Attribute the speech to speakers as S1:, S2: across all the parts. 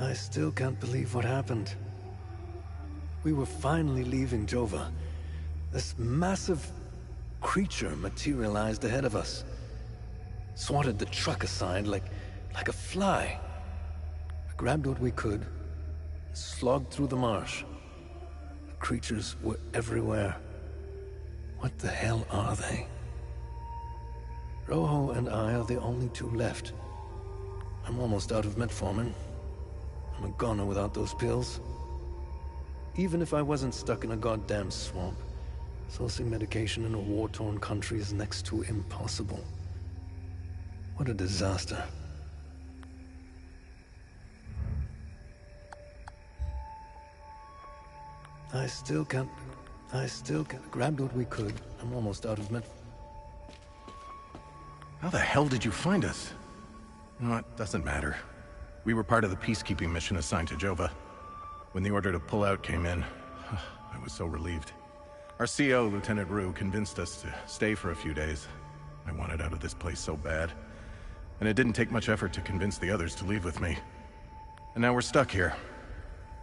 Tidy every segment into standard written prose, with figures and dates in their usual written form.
S1: I still can't believe what happened. We were finally leaving Jova. This massive creature materialized ahead of us. Swatted the truck aside like a fly. I grabbed what we could, and slogged through the marsh. The creatures were everywhere. What the hell are they? Rojo and I are the only two left. I'm almost out of metformin. I'm a goner without those pills. Even if I wasn't stuck in a goddamn swamp, sourcing medication in a war-torn country is next to impossible. What a disaster. I still can't. Grabbed what we could. I'm almost out of
S2: How the hell did you find us? You know what? Doesn't matter. We were part of the peacekeeping mission assigned to Jova. When the order to pull out came in, I was so relieved. Our CO, Lieutenant Rue, convinced us to stay for a few days. I wanted out of this place so bad. And it didn't take much effort to convince the others to leave with me. And now we're stuck here.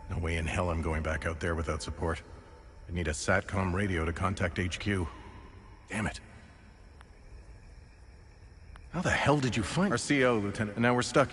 S2: No way in hell I'm going back out there without support. I need a SATCOM radio to contact HQ. Damn it. How the hell did you find our CO, Lieutenant? And now we're stuck.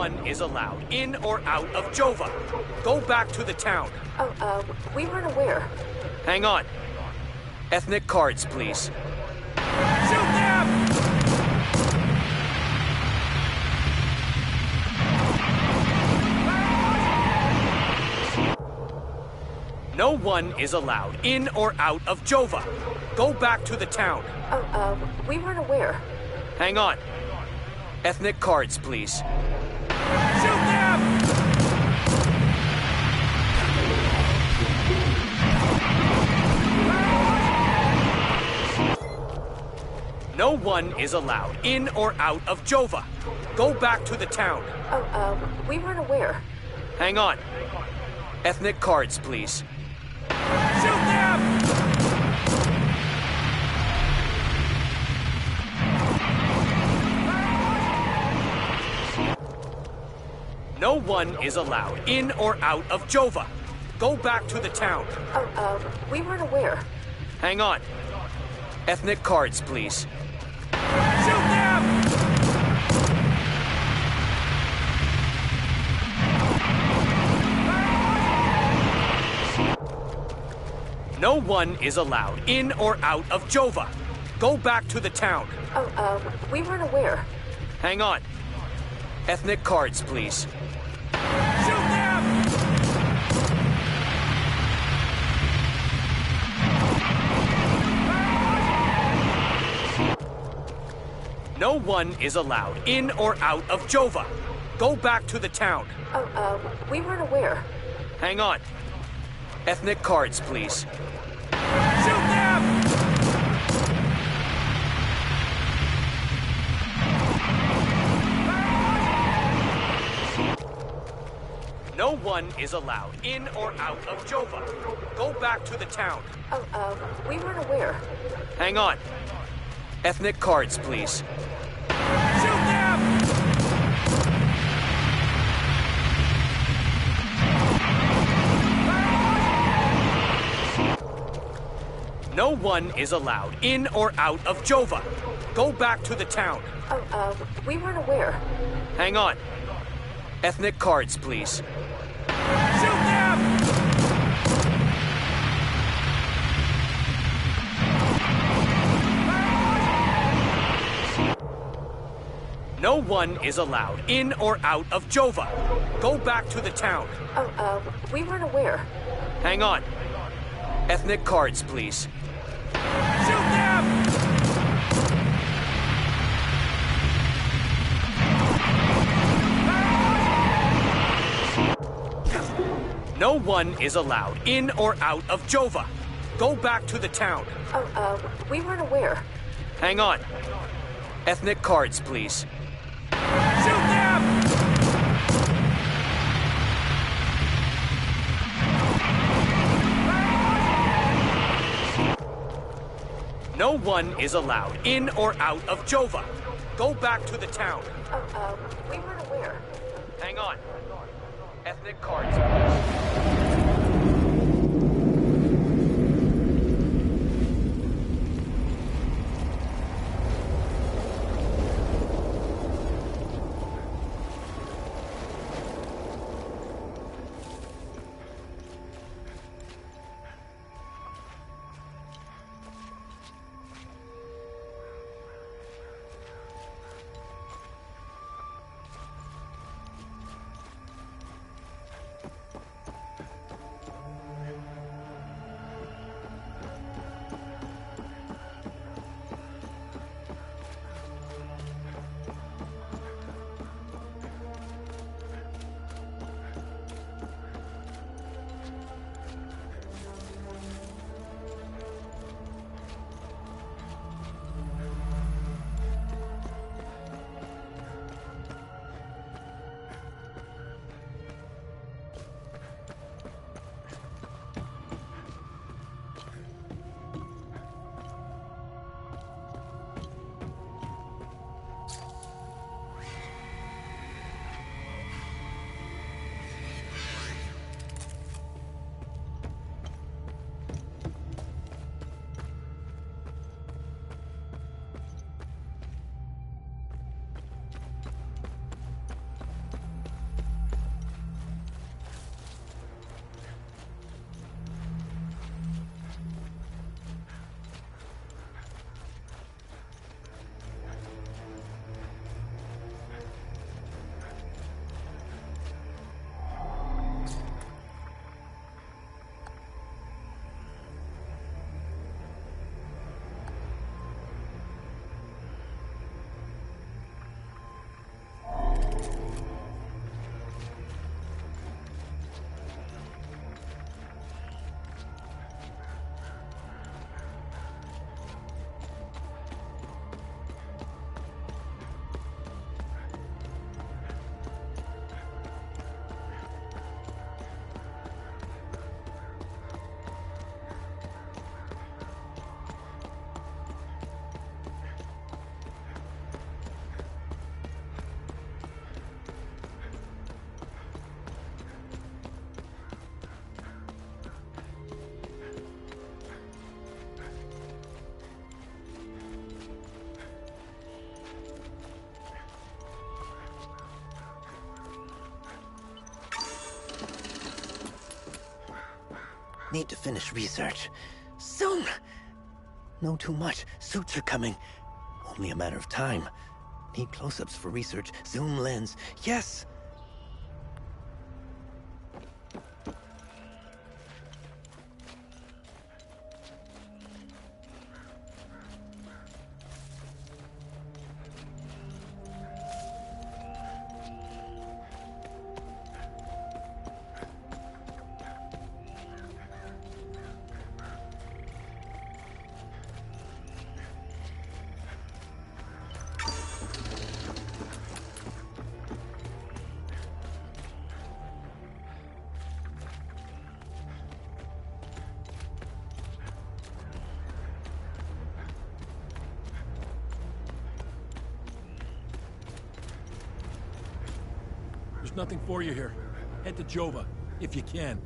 S3: one is allowed in or out of Jova. Go back to the town.
S4: We weren't aware.
S3: Hang on. Ethnic cards, please. Shoot them! No one is allowed in or out of Jova. Go back to the town.
S4: We weren't aware.
S3: Hang on. Ethnic cards, please. Shoot them! No one is allowed in or out of Jova. Go back to the town.
S4: We weren't aware.
S3: Hang on. Ethnic cards, please. Shoot them! No one is allowed in or out of Jova. Go back to the town.
S4: We weren't aware.
S3: Hang on. Ethnic cards, please. Shoot them! No one is allowed in or out of Jova. Go back to the town.
S4: We weren't aware.
S3: Hang on. Ethnic cards, please. Shoot them! No one is allowed in or out of Jova. Go back to the town.
S4: We weren't aware.
S3: Hang on. Ethnic cards, please. Shoot them! No one is allowed in or out of Jova. Go back to the town.
S4: We weren't aware.
S3: Hang on. Ethnic cards, please. Shoot them! No one is allowed in or out of Jova. Go back to the town.
S4: We weren't aware.
S3: Hang on. Ethnic cards, please. Shoot them! No one is allowed in or out of Jova. Go back to the town.
S4: We weren't aware.
S3: Hang on. Ethnic cards, please. Shoot them! No one is allowed in or out of Jova. Go back to the town.
S4: We weren't aware.
S3: Hang on. Ethnic cards, please. Shoot them! No one is allowed in or out of Jova. Go back to the town.
S4: We weren't aware.
S3: Hang on. Ethnic cards, please.
S1: Need to finish research. Soon! No too much. Suits are coming. Only a matter of time. Need close-ups for research. Zoom lens. Yes!
S5: There's nothing for you here. Head to Jova, if you can.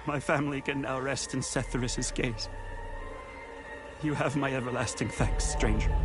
S6: My family can now rest in Setharis' gaze. You have my everlasting thanks, stranger.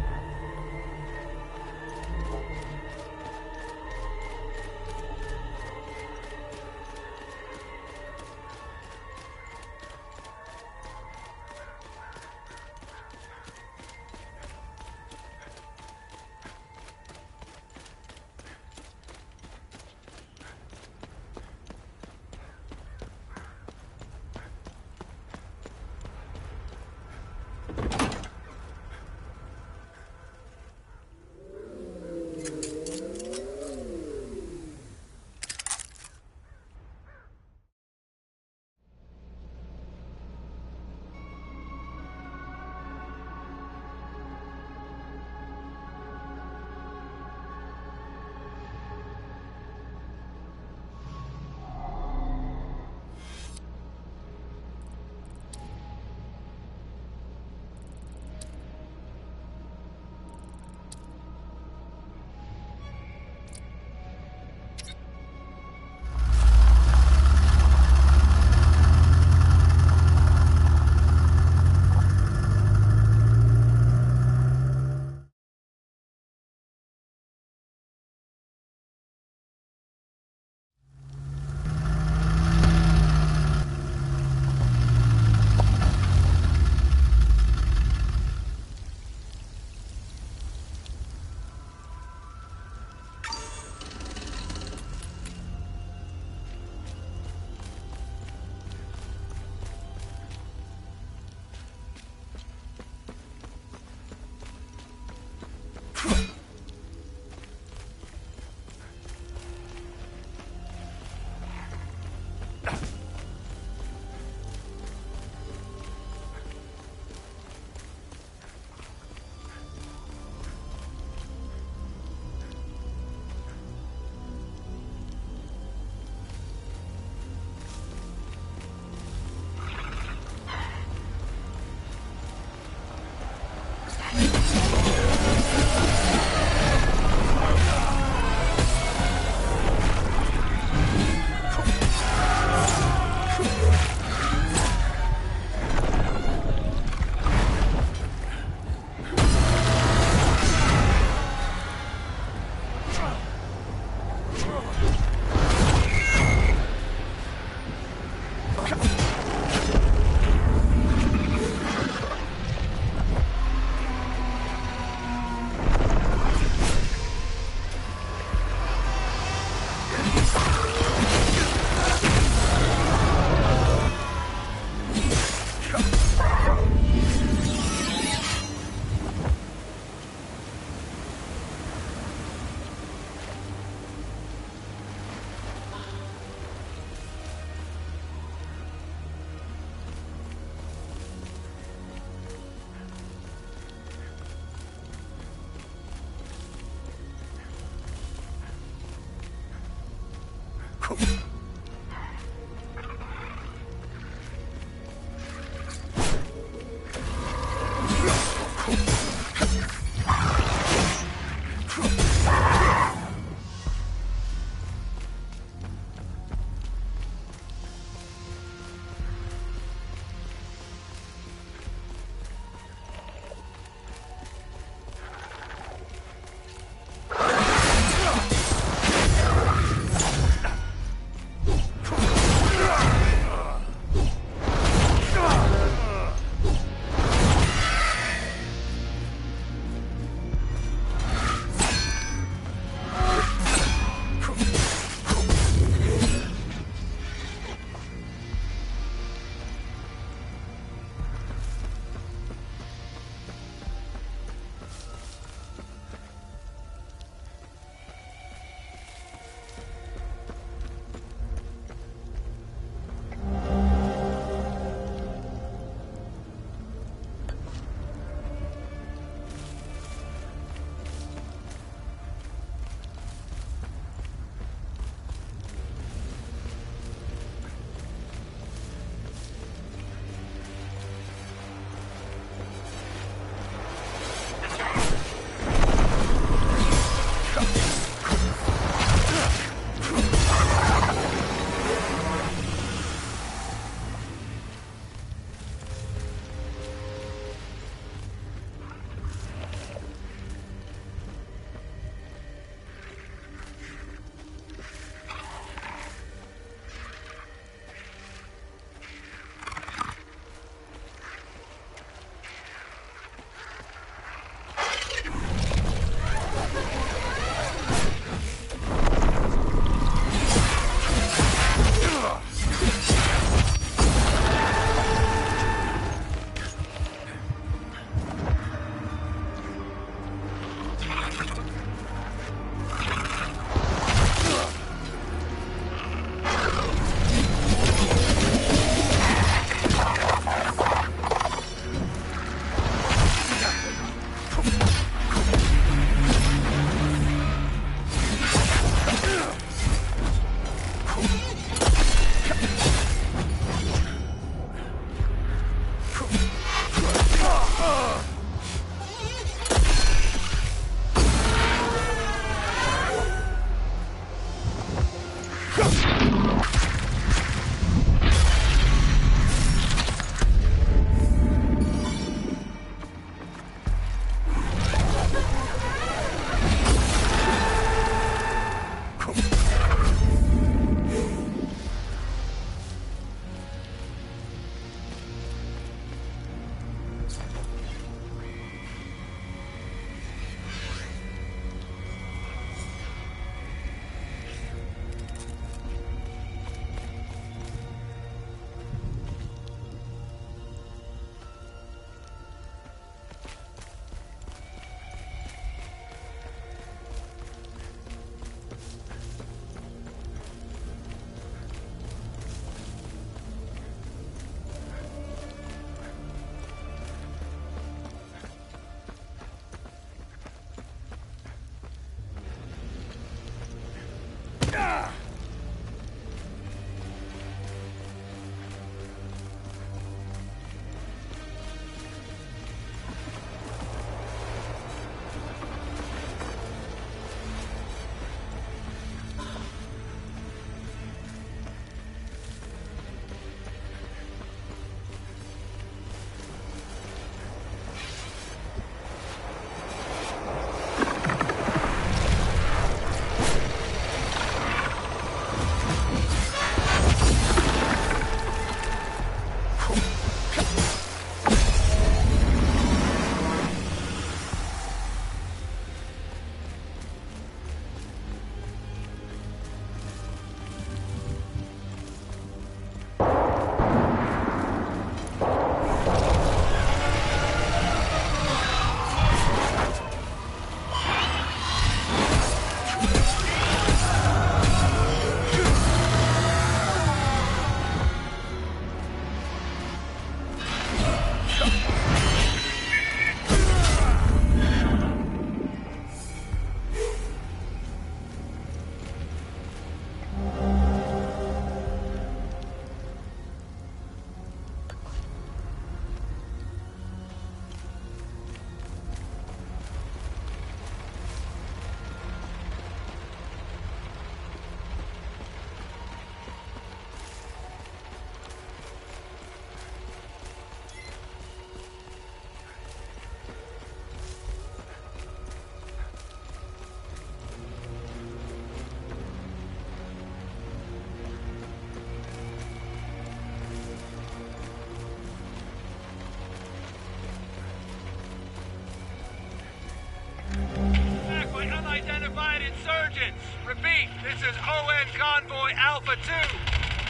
S7: insurgents! Repeat, this is ON Convoy Alpha 2.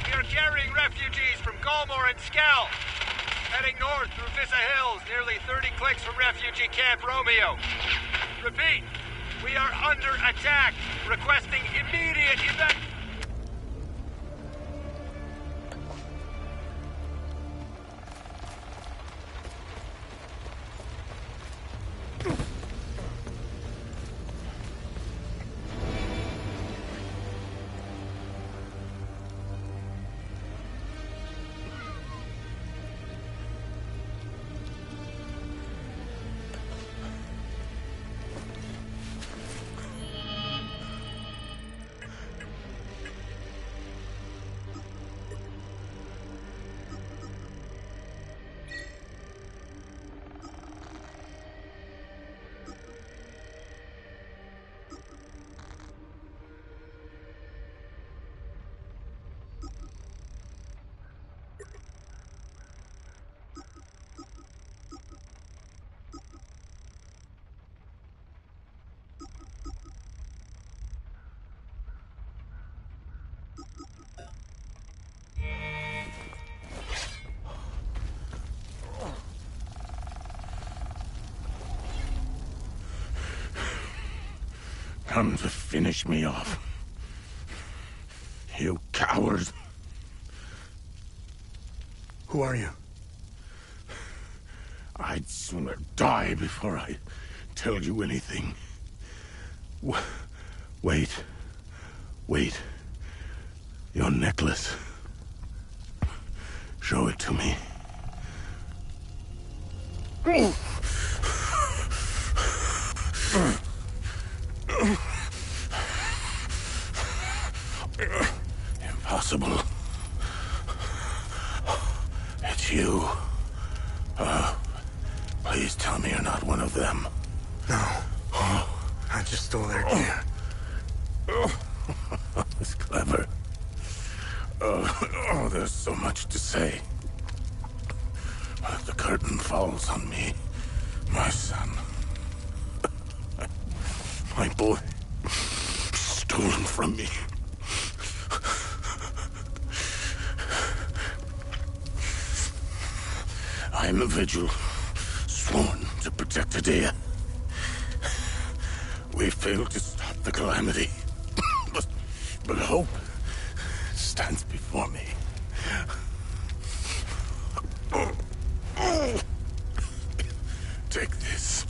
S7: We are carrying refugees from Galmore and Skell. Heading north through Vissa Hills, nearly 30 clicks from refugee camp Romeo. Repeat, we are under attack. Requesting immediate evac...
S2: Come to finish me off. You coward.
S1: Who are you?
S2: I'd sooner die before I tell you anything. Wait. Wait. Your necklace. Show it to me. Impossible. It's you. Please tell me you're not one of them.
S1: No. I just stole their gear.
S2: It's clever. There's so much to say. But the curtain falls on me, my son. My boy. Stolen from me. I am a vigil, sworn to protect Adea. We failed to stop the calamity, but hope stands before me. Take this.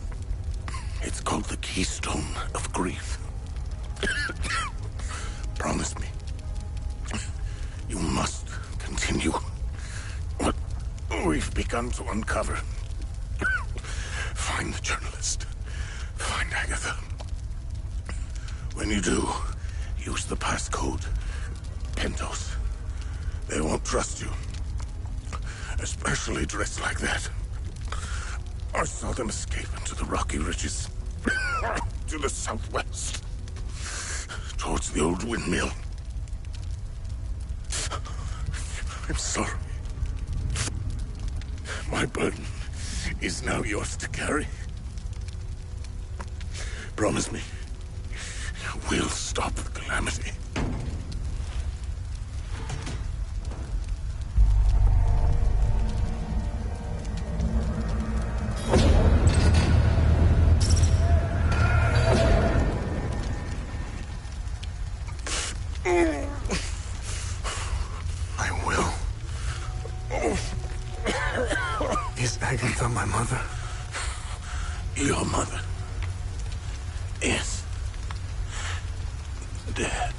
S2: It's called the Keystone of Grief. Promise me, you must continue what we've begun to uncover. Find the journalist. Find Agatha. When you do, use the passcode. Pentos. They won't trust you. Especially dressed like that. I saw them escape into the rocky ridges. To the southwest. Towards the old windmill. I'm sorry. My burden is now yours to carry. Promise me, we'll stop the calamity.
S1: I will. Is Agatha my mother?
S2: Your mother is dead.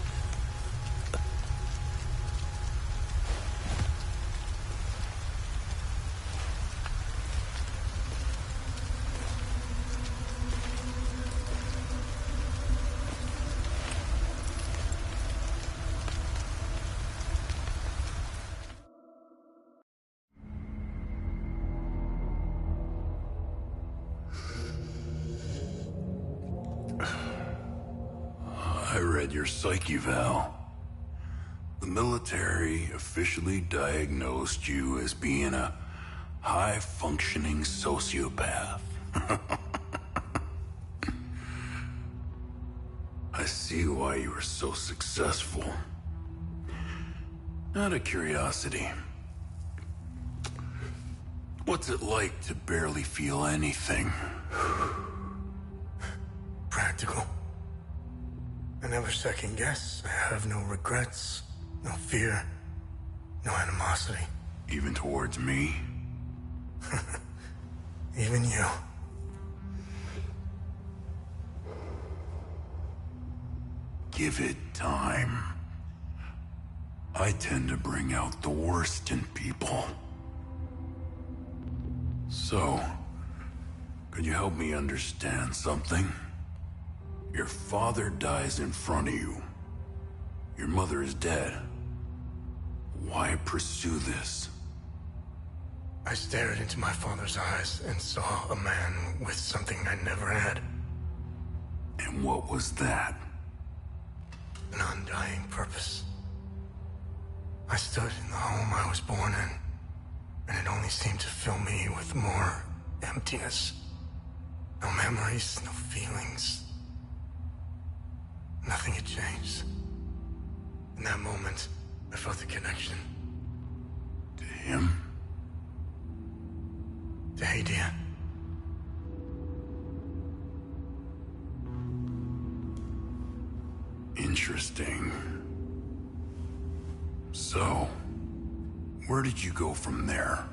S8: I read your psyche eval. The military officially diagnosed you as being a high-functioning sociopath. I see why you were so successful. Out of curiosity, what's it like to barely feel anything?
S9: Practical. I never second guess. I have no regrets, no fear, no animosity.
S8: Even towards me?
S9: Even you.
S8: Give it time. I tend to bring out the worst in people. So, could you help me understand something? Your father dies in front of you. Your mother is dead. Why pursue this?
S9: I stared into my father's eyes and saw a man with something I never had.
S8: And what was that?
S9: An undying purpose. I stood in the home I was born in, and it only seemed to fill me with more emptiness. No memories, no feelings. Nothing had changed. In that moment, I felt a connection.
S8: To him?
S9: To Hadia.
S8: Interesting. So, where did you go from there?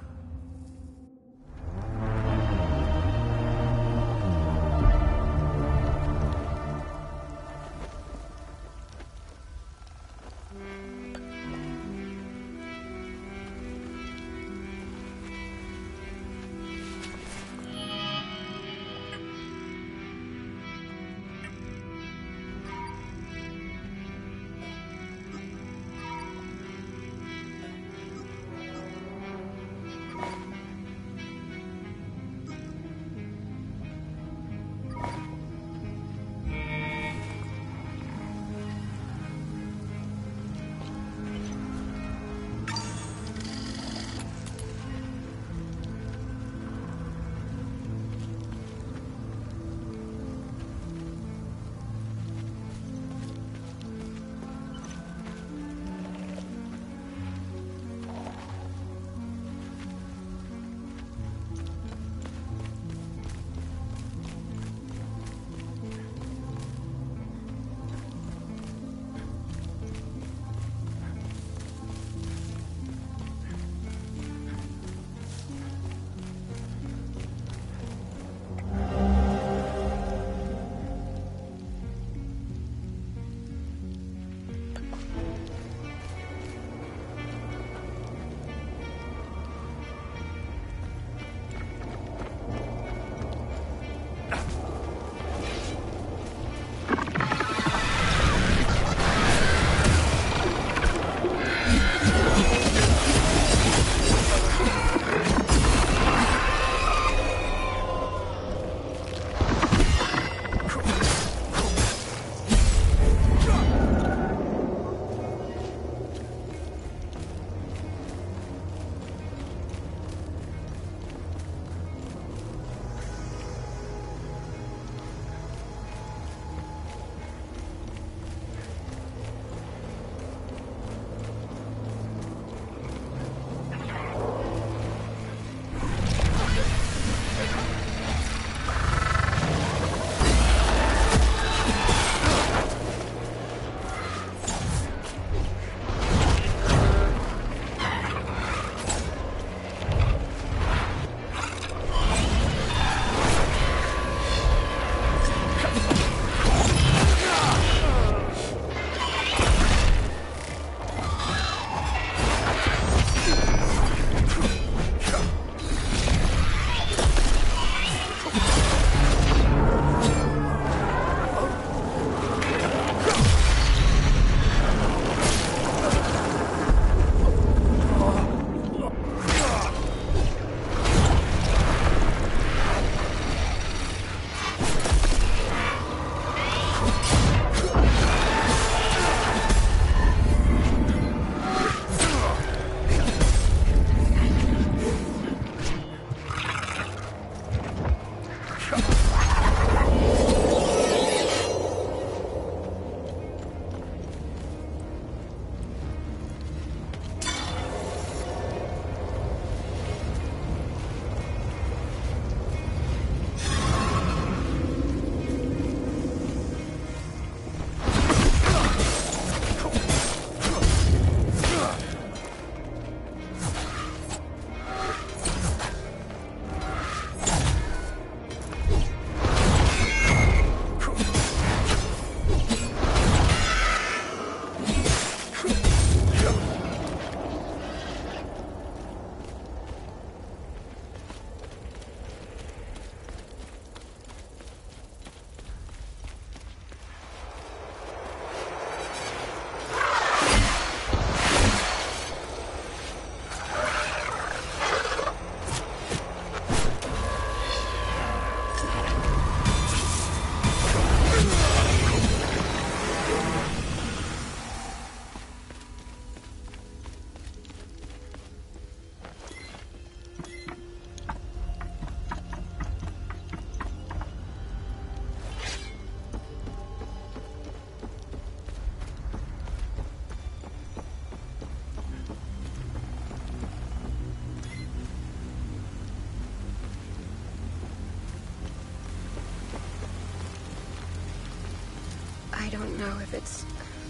S10: I don't know if it's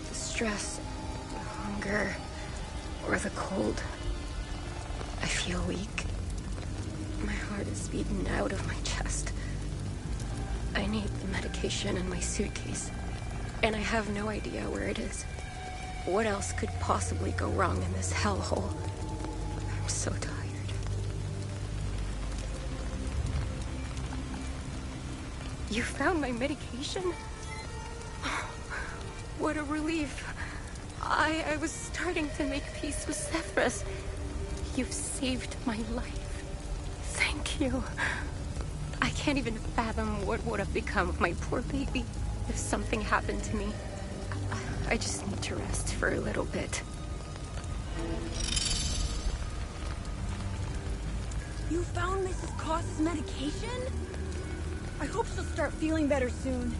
S10: the stress, the hunger, or the cold. I feel weak. My heart is beaten out of my chest. I need the medication in my suitcase, and I have no idea where it is. What else could possibly go wrong in this hellhole? I'm so tired. You found my medication? What a relief. I was starting to make peace with Zephyrus. You've saved my life. Thank you. I can't even fathom what would have become of my poor baby if something happened to me. I just need to rest for a little bit.
S11: You found Mrs. Koss's medication? I hope she'll start feeling better soon.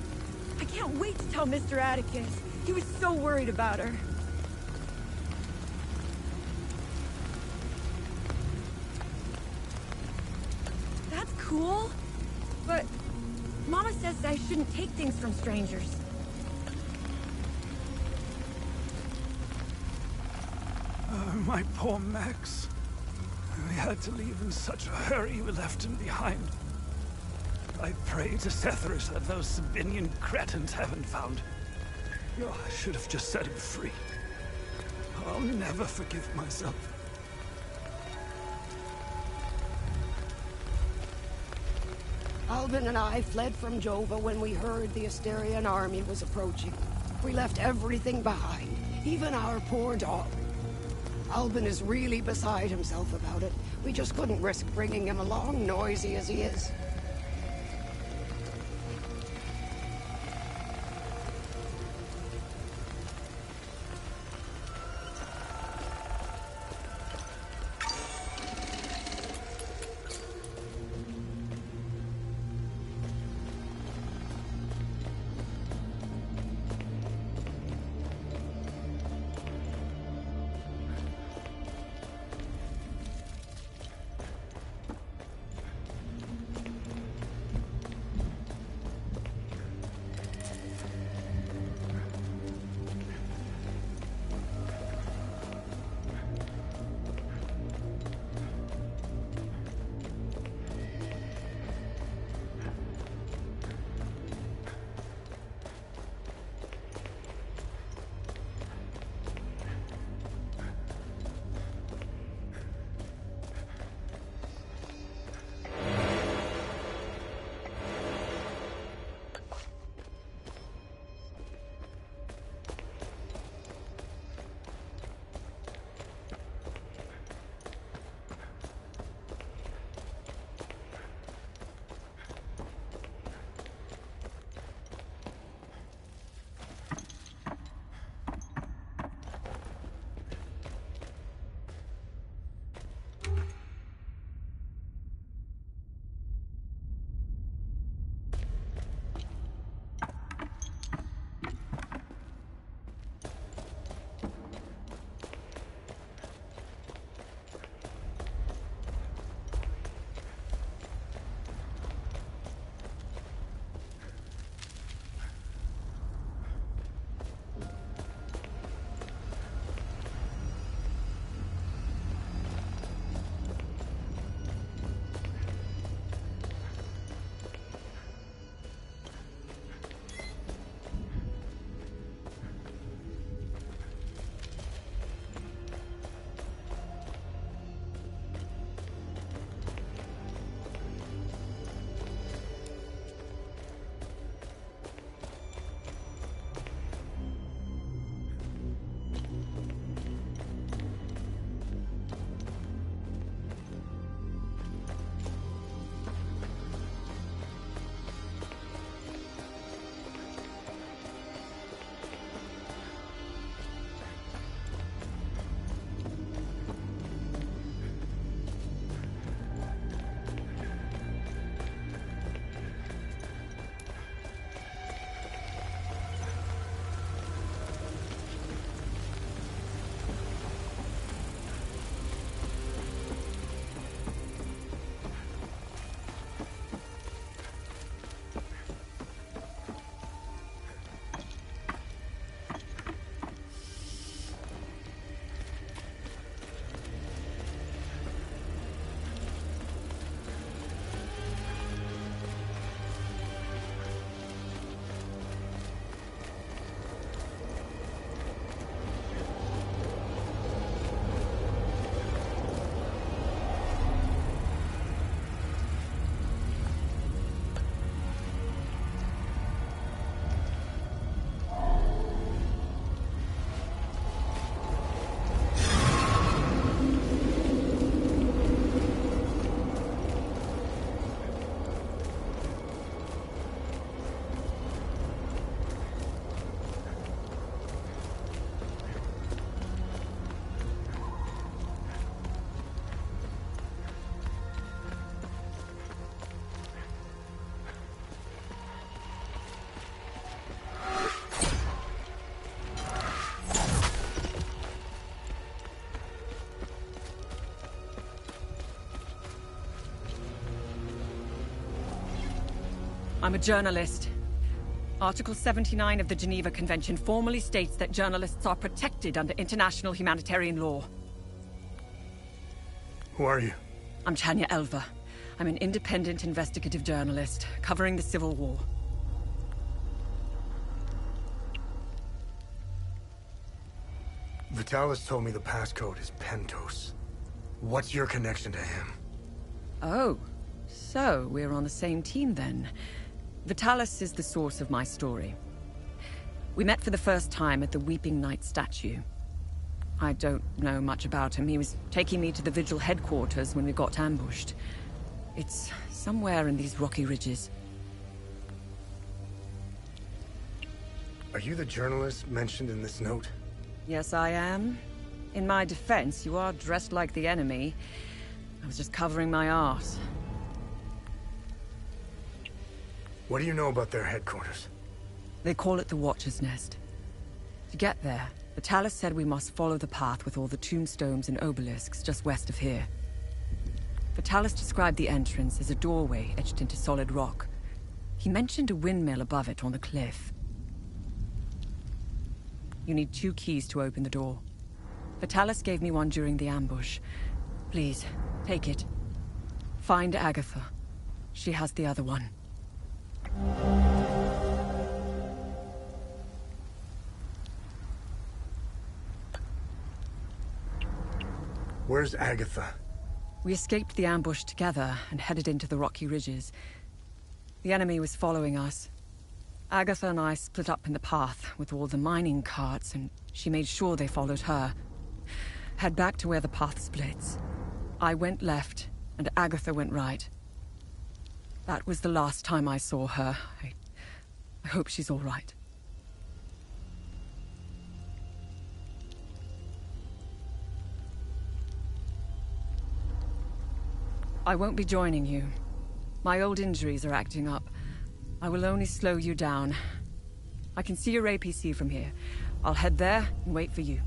S11: I can't wait to tell Mr. Atticus. He was so worried about her. That's cool. But Mama says I shouldn't take things from strangers.
S6: My poor Max. We had to leave in such a hurry we left him behind. I pray to Zephyrus that those Sabinian cretins haven't found. Oh, I should have just set him free. I'll never forgive myself.
S12: Albin and I fled from Jova when we heard the Asterian army was approaching. We left everything behind, even our poor dog. Albin is really beside himself about it. We just couldn't risk bringing him along, noisy as he is.
S13: I'm a journalist. Article 79 of the Geneva Convention formally states that journalists are protected under international humanitarian law.
S9: Who are you?
S13: I'm Chania Elva. I'm an independent investigative journalist covering the Civil War.
S9: Vitalis told me the passcode is Pentos. What's your connection to him?
S13: Oh, so we're on the same team then. Vitalis is the source of my story. We met for the first time at the Weeping Knight statue. I don't know much about him. He was taking me to the Vigil headquarters when we got ambushed. It's somewhere in these rocky ridges.
S9: Are you the journalist mentioned in this note?
S13: Yes, I am. In my defense, you are dressed like the enemy. I was just covering my arse.
S9: What do you know about their headquarters?
S13: They call it the Watcher's Nest. To get there, Vitalis said we must follow the path with all the tombstones and obelisks just west of here. Vitalis described the entrance as a doorway etched into solid rock. He mentioned a windmill above it on the cliff. You need 2 keys to open the door. Vitalis gave me one during the ambush. Please, take it. Find Agatha. She has the other one.
S9: Where's Agatha?
S13: We escaped the ambush together and headed into the rocky ridges. The enemy was following us. Agatha and I split up in the path with all the mining carts, and she made sure they followed her. Head back to where the path splits. I went left, and Agatha went right. That was the last time I saw her. I hope she's all right. I won't be joining you. My old injuries are acting up. I will only slow you down. I can see your APC from here. I'll head there and wait for you.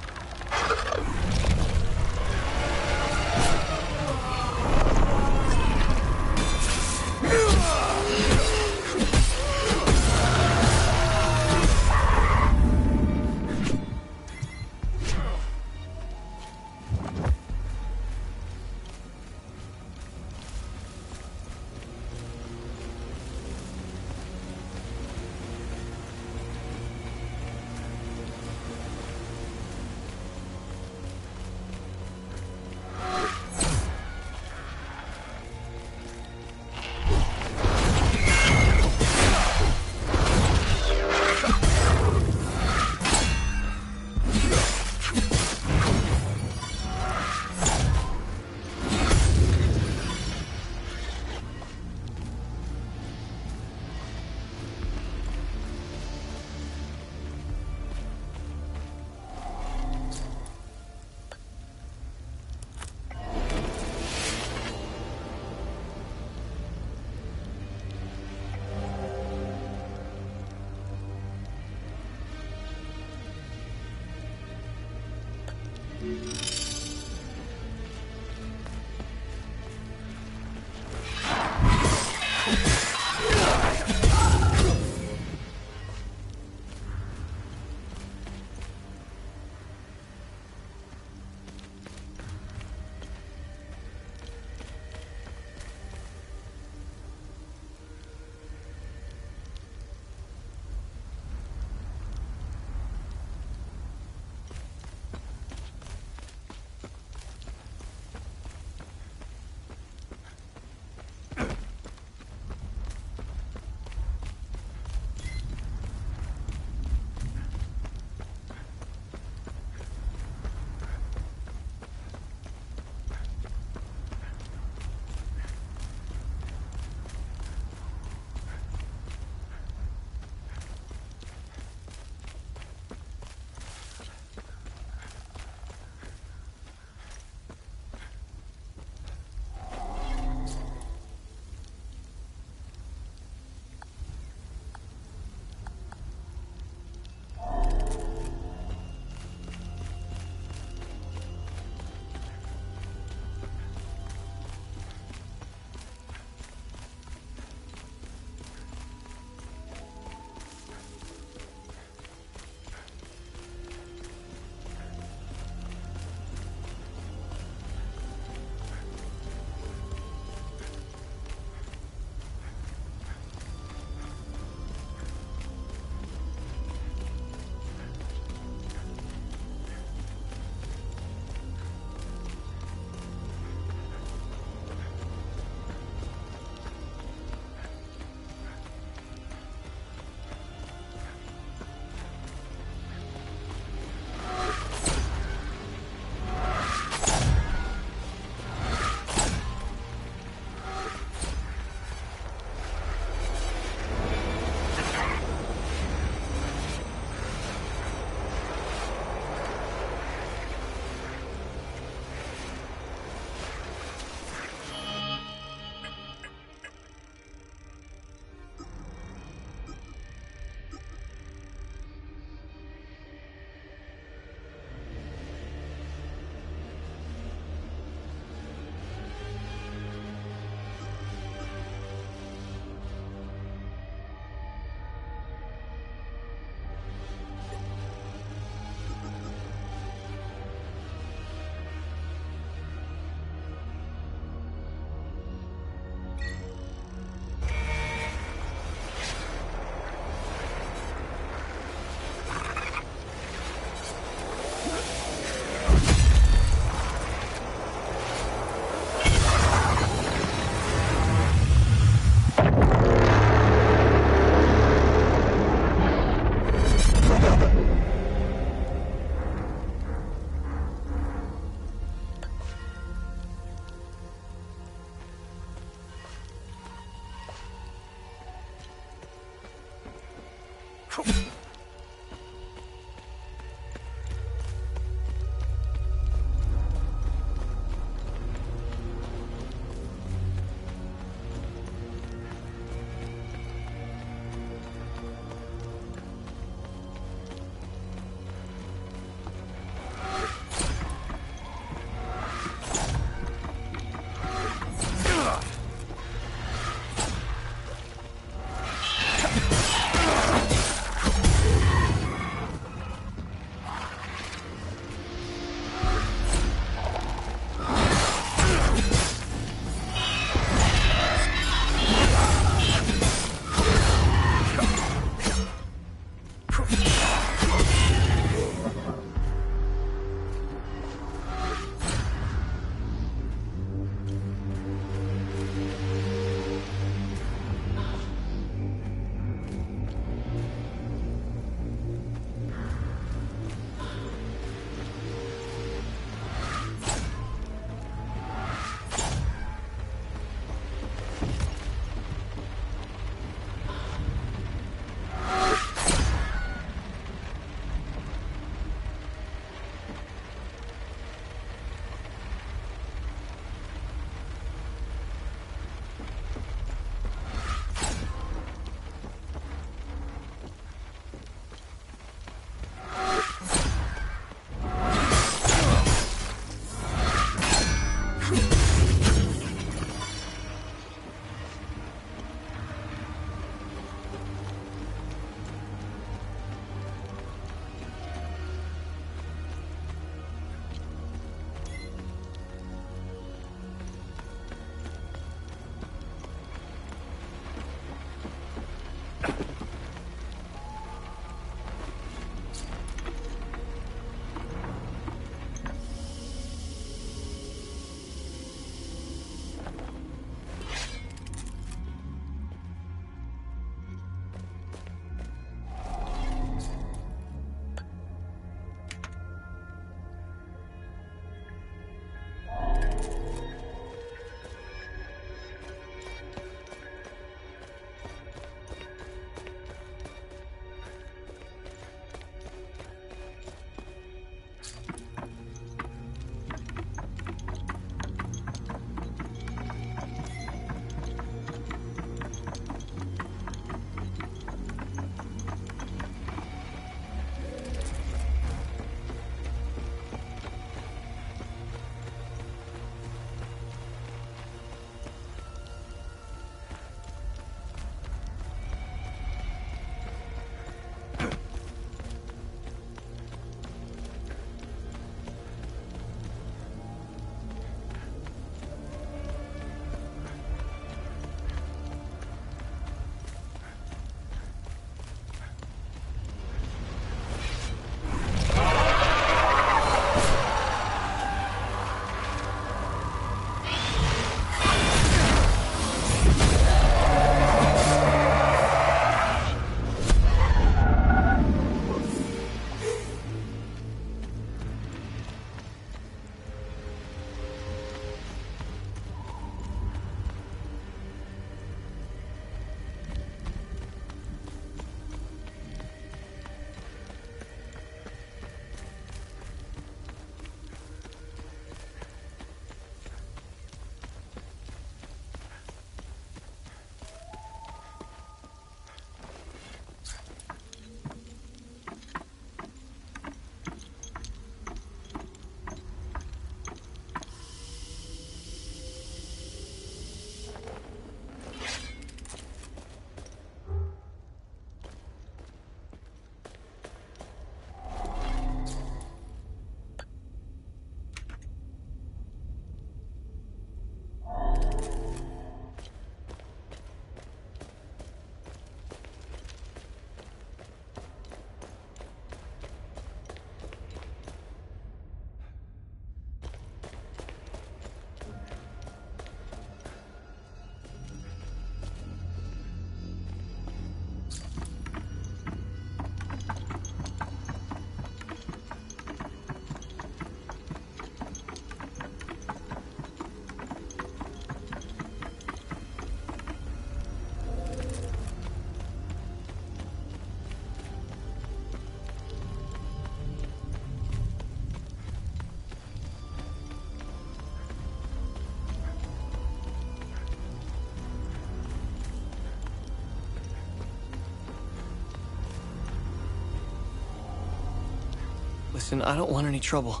S3: Listen, I don't want any trouble.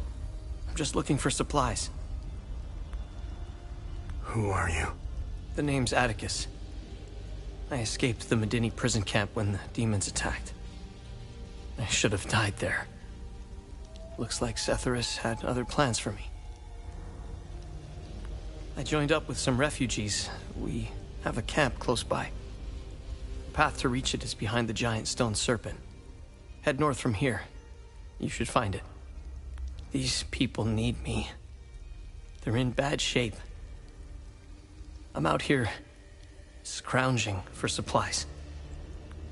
S3: I'm just looking for supplies.
S9: Who are you?
S3: The name's Atticus. I escaped the Medini prison camp when the demons attacked. I should have died there. Looks like Setharus had other plans for me. I joined up with some refugees. We have a camp close by. The path to reach it is behind the giant stone serpent. Head north from here. You should find it. These people need me. They're in bad shape. I'm out here scrounging for supplies.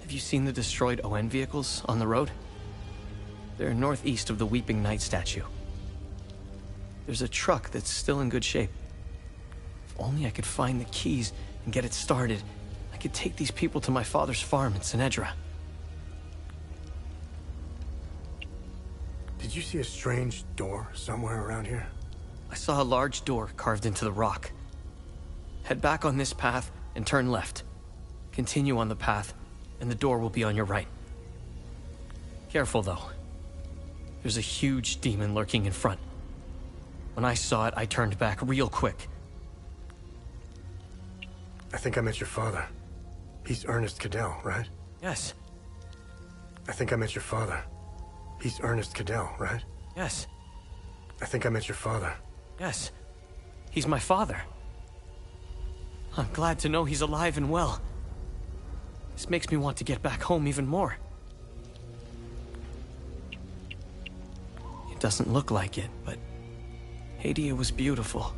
S3: Have you seen the destroyed ON vehicles on the road? They're northeast of the Weeping Knight statue. There's a truck that's still in good shape. If only I could find the keys and get it started, I could take these people to my father's farm in Sinedra.
S9: Did you see a strange door somewhere around here?
S3: I saw a large door carved into the rock. Head back on this path and turn left. Continue on the path, and the door will be on your right. Careful, though. There's a huge demon lurking in front. When I saw it, I turned back real quick.
S9: I think I met your father. He's Ernest Cadell, right?
S3: Yes.
S9: I think I met your father. He's Ernest Cadell, right?
S3: Yes.
S9: I think I met your father.
S3: Yes. He's my father. I'm glad to know he's alive and well. This makes me want to get back home even more. It doesn't look like it, but Hadia was beautiful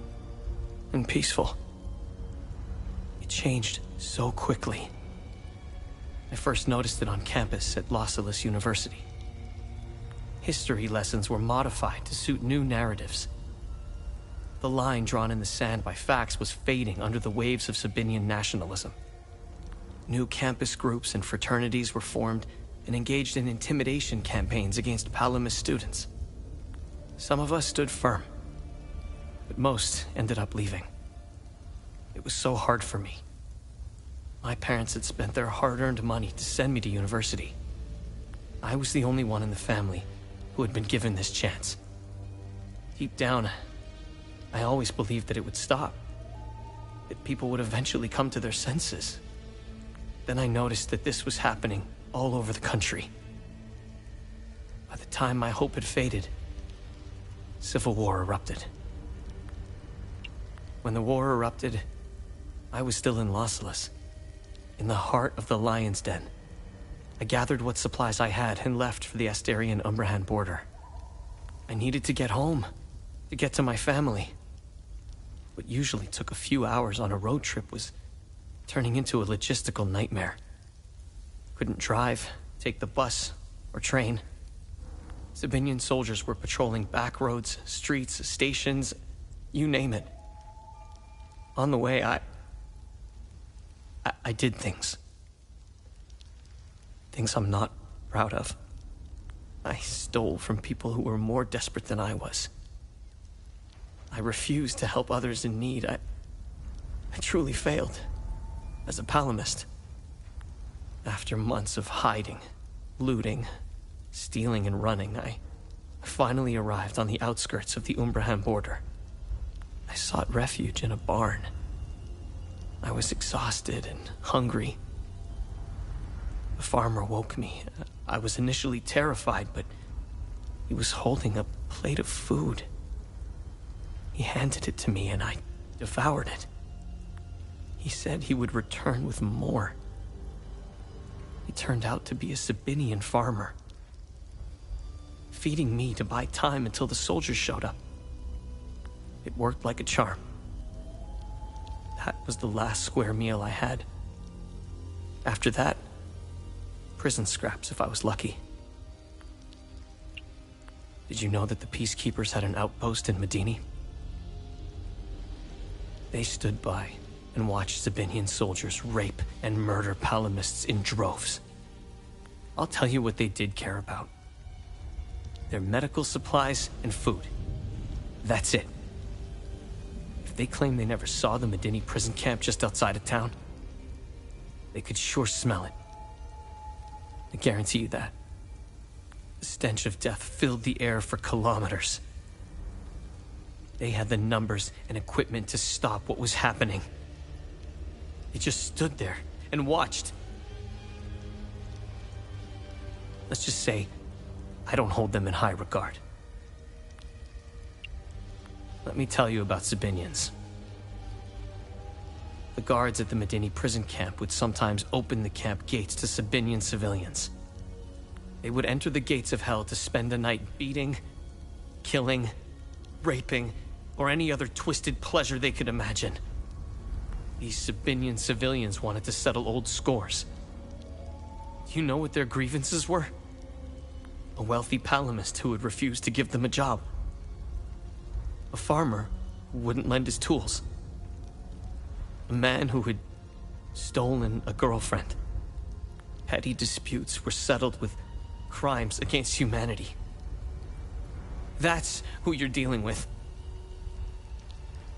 S3: and peaceful. It changed so quickly. I first noticed it on campus at Los Angeles University. History lessons were modified to suit new narratives. The line drawn in the sand by facts was fading under the waves of Sabinian nationalism. New campus groups and fraternities were formed and engaged in intimidation campaigns against Palamist students. Some of us stood firm, but most ended up leaving. It was so hard for me. My parents had spent their hard-earned money to send me to university. I was the only one in the family who had been given this chance. Deep down, I always believed that it would stop, that people would eventually come to their senses. Then I noticed that this was happening all over the country. By the time my hope had faded, civil war erupted. When the war erupted, I was still in Los Angeles, in the heart of the Lion's Den. I gathered what supplies I had and left for the Astarian-Umbrahan border. I needed to get home, to get to my family. What usually took a few hours on a road trip was turning into a logistical nightmare. Couldn't drive, take the bus, or train. Sabinian soldiers were patrolling back roads, streets, stations, you name it. On the way, I did things. Things I'm not proud of. I stole from people who were more desperate than I was. I refused to help others in need. I truly failed as a Palamist. After months of hiding, looting, stealing and running, I finally arrived on the outskirts of the Umbrahan border. I sought refuge in a barn. I was exhausted and hungry. The farmer woke me. I was initially terrified, but he was holding a plate of food. He handed it to me and I devoured it. He said he would return with more. He turned out to be a Sabinian farmer, feeding me to buy time until the soldiers showed up. It worked like a charm. That was the last square meal I had. After that, prison scraps if I was lucky. Did you know that the Peacekeepers had an outpost in Medini? They stood by and watched Sabinian soldiers rape and murder Palamists in droves. I'll tell you what they did care about. Their medical supplies and food. That's it. If they claim they never saw the Medini prison camp just outside of town, they could sure smell it. I guarantee you that. The stench of death filled the air for kilometers. They had the numbers and equipment to stop what was happening. They just stood there and watched. Let's just say, I don't hold them in high regard. Let me tell you about Sabinians. The guards at the Medini prison camp would sometimes open the camp gates to Sabinian civilians. They would enter the gates of hell to spend a night beating, killing, raping, or any other twisted pleasure they could imagine. These Sabinian civilians wanted to settle old scores. Do you know what their grievances were? A wealthy palamist who had refused to give them a job. A farmer who wouldn't lend his tools. A man who had stolen a girlfriend. Petty disputes were settled with crimes against humanity. That's who you're dealing with.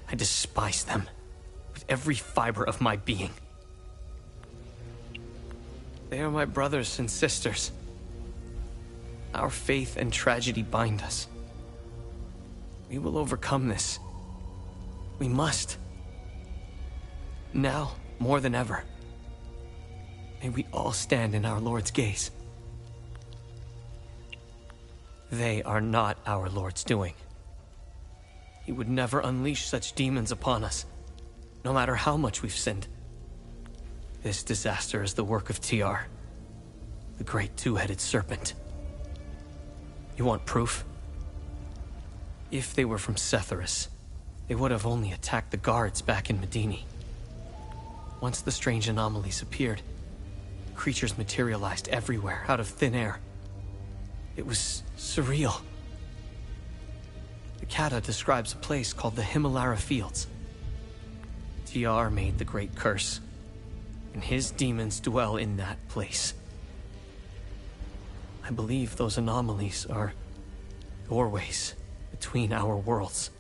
S3: I despise them with every fiber of my being. They are my brothers and sisters. Our faith and tragedy bind us. We will overcome this. We must. Now, more than ever. May we all stand in our Lord's gaze. They are not our Lord's doing. He would never unleash such demons upon us, no matter how much we've sinned. This disaster is the work of TR, the great two-headed serpent. You want proof? If they were from Setharus, they would have only attacked the guards back in Medini. Once the strange anomalies appeared, creatures materialized everywhere out of thin air. It was surreal. The Kata describes a place called the Himalara Fields. TR made the great curse, and his demons dwell in that place. I believe those anomalies are doorways between our worlds.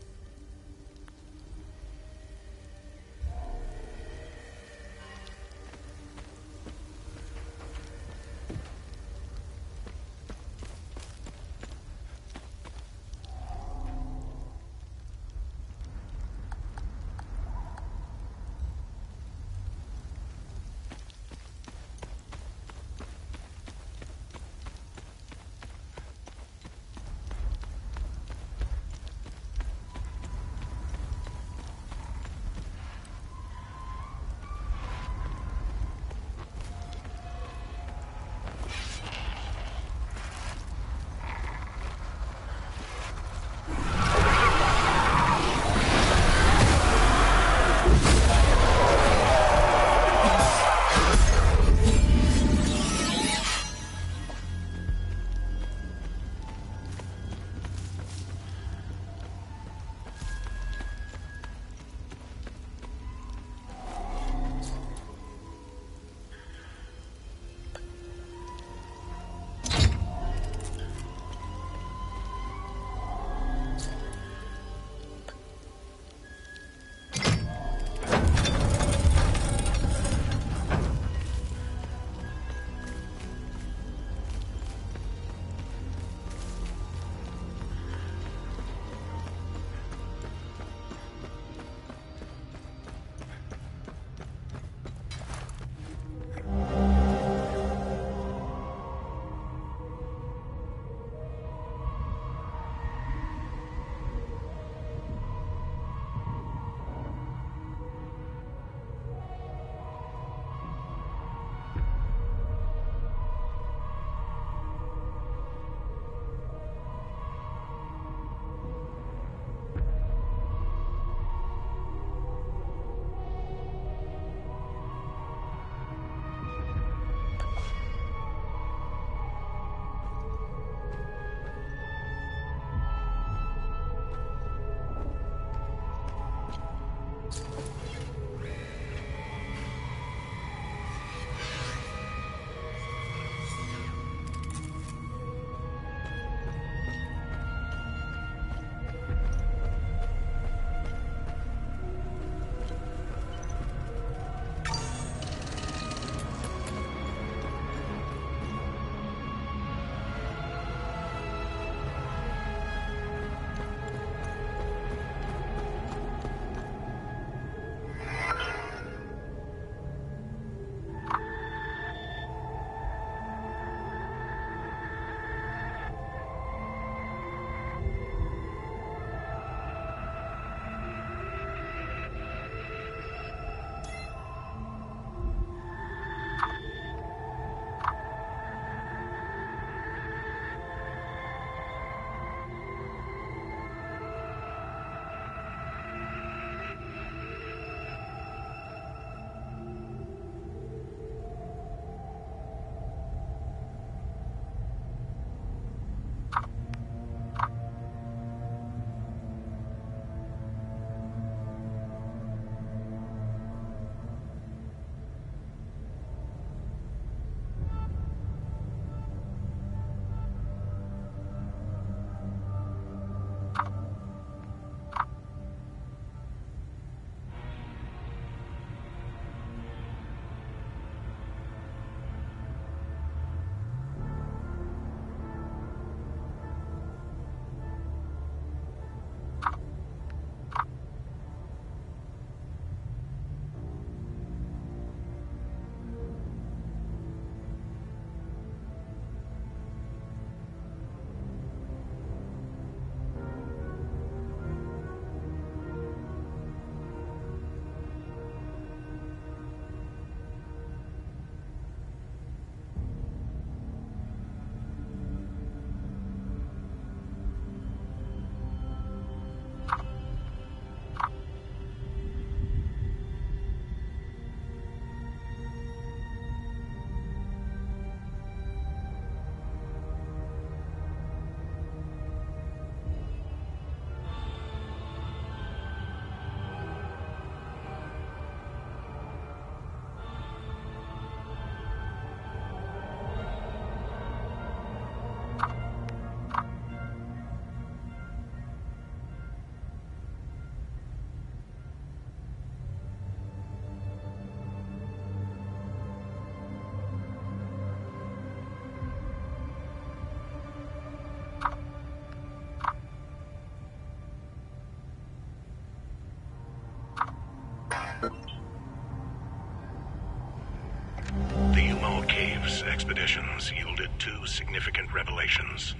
S2: two significant revelations.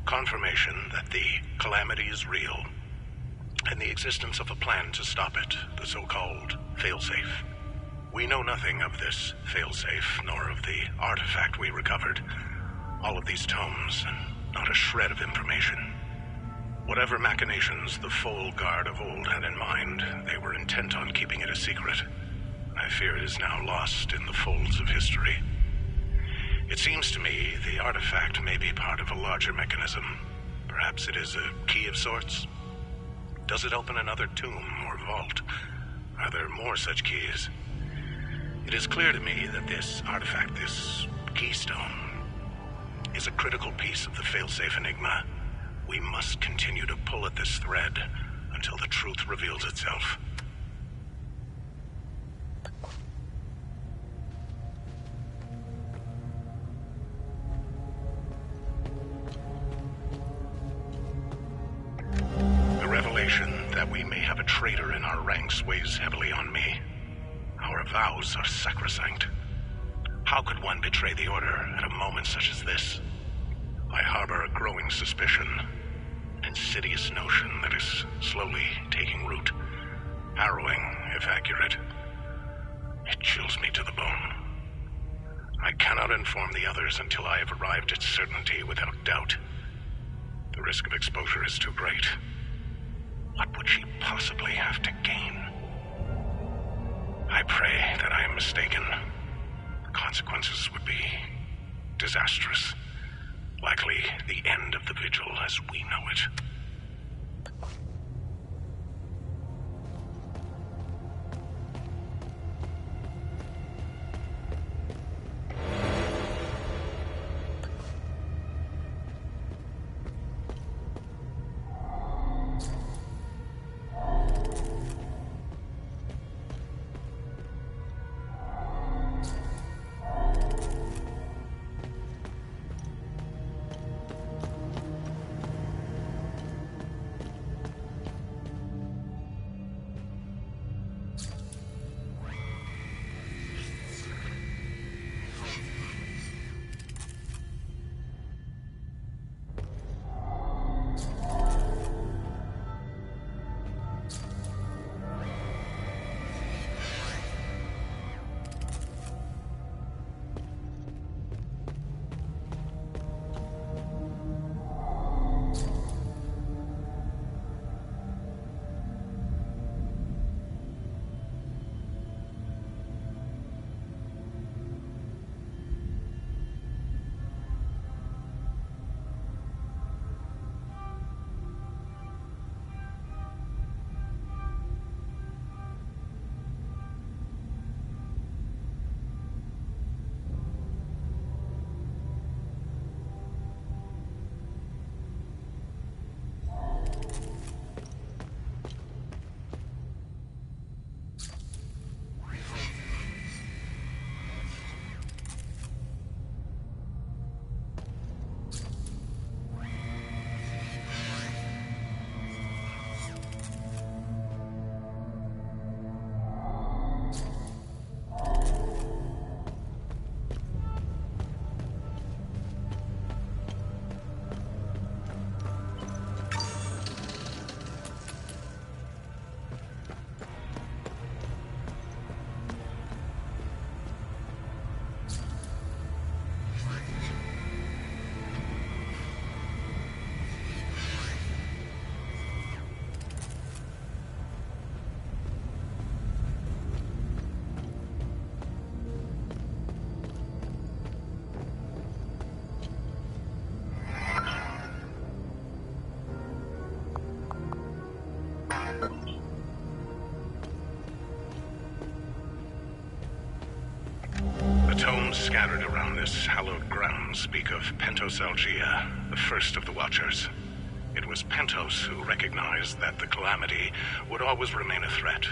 S2: Confirmation that the calamity is real, and the existence of a plan to stop it, the so-called failsafe. We know nothing of this failsafe, nor of the artifact we recovered. All of these tomes, and not a shred of information. Whatever machinations the Foal Guard of old had in mind, they were intent on keeping it a secret. I fear it is now lost in the folds of history. It seems to me the artifact may be part of a larger mechanism. Perhaps it is a key of sorts? Does it open another tomb or vault? Are there more such keys? It is clear to me that this artifact, this keystone, is a critical piece of the failsafe enigma. We must continue to pull at this thread until the truth reveals itself. The revelation that we may have a traitor in our ranks weighs heavily on me. Our vows are sacrosanct. How could one betray the Order at a moment such as this? I harbor a growing suspicion, an insidious notion that is slowly taking root. Harrowing, if accurate. It chills me to the bone. I cannot inform the others until I have arrived at certainty without doubt. The risk of exposure is too great. What would she possibly have to gain? I pray that I am mistaken. The consequences would be disastrous. Likely the end of the Vigil as we know it. The tomes scattered around this hallowed ground speak of Pentosalgia, the first of the Watchers. It was Pentos who recognized that the Calamity would always remain a threat.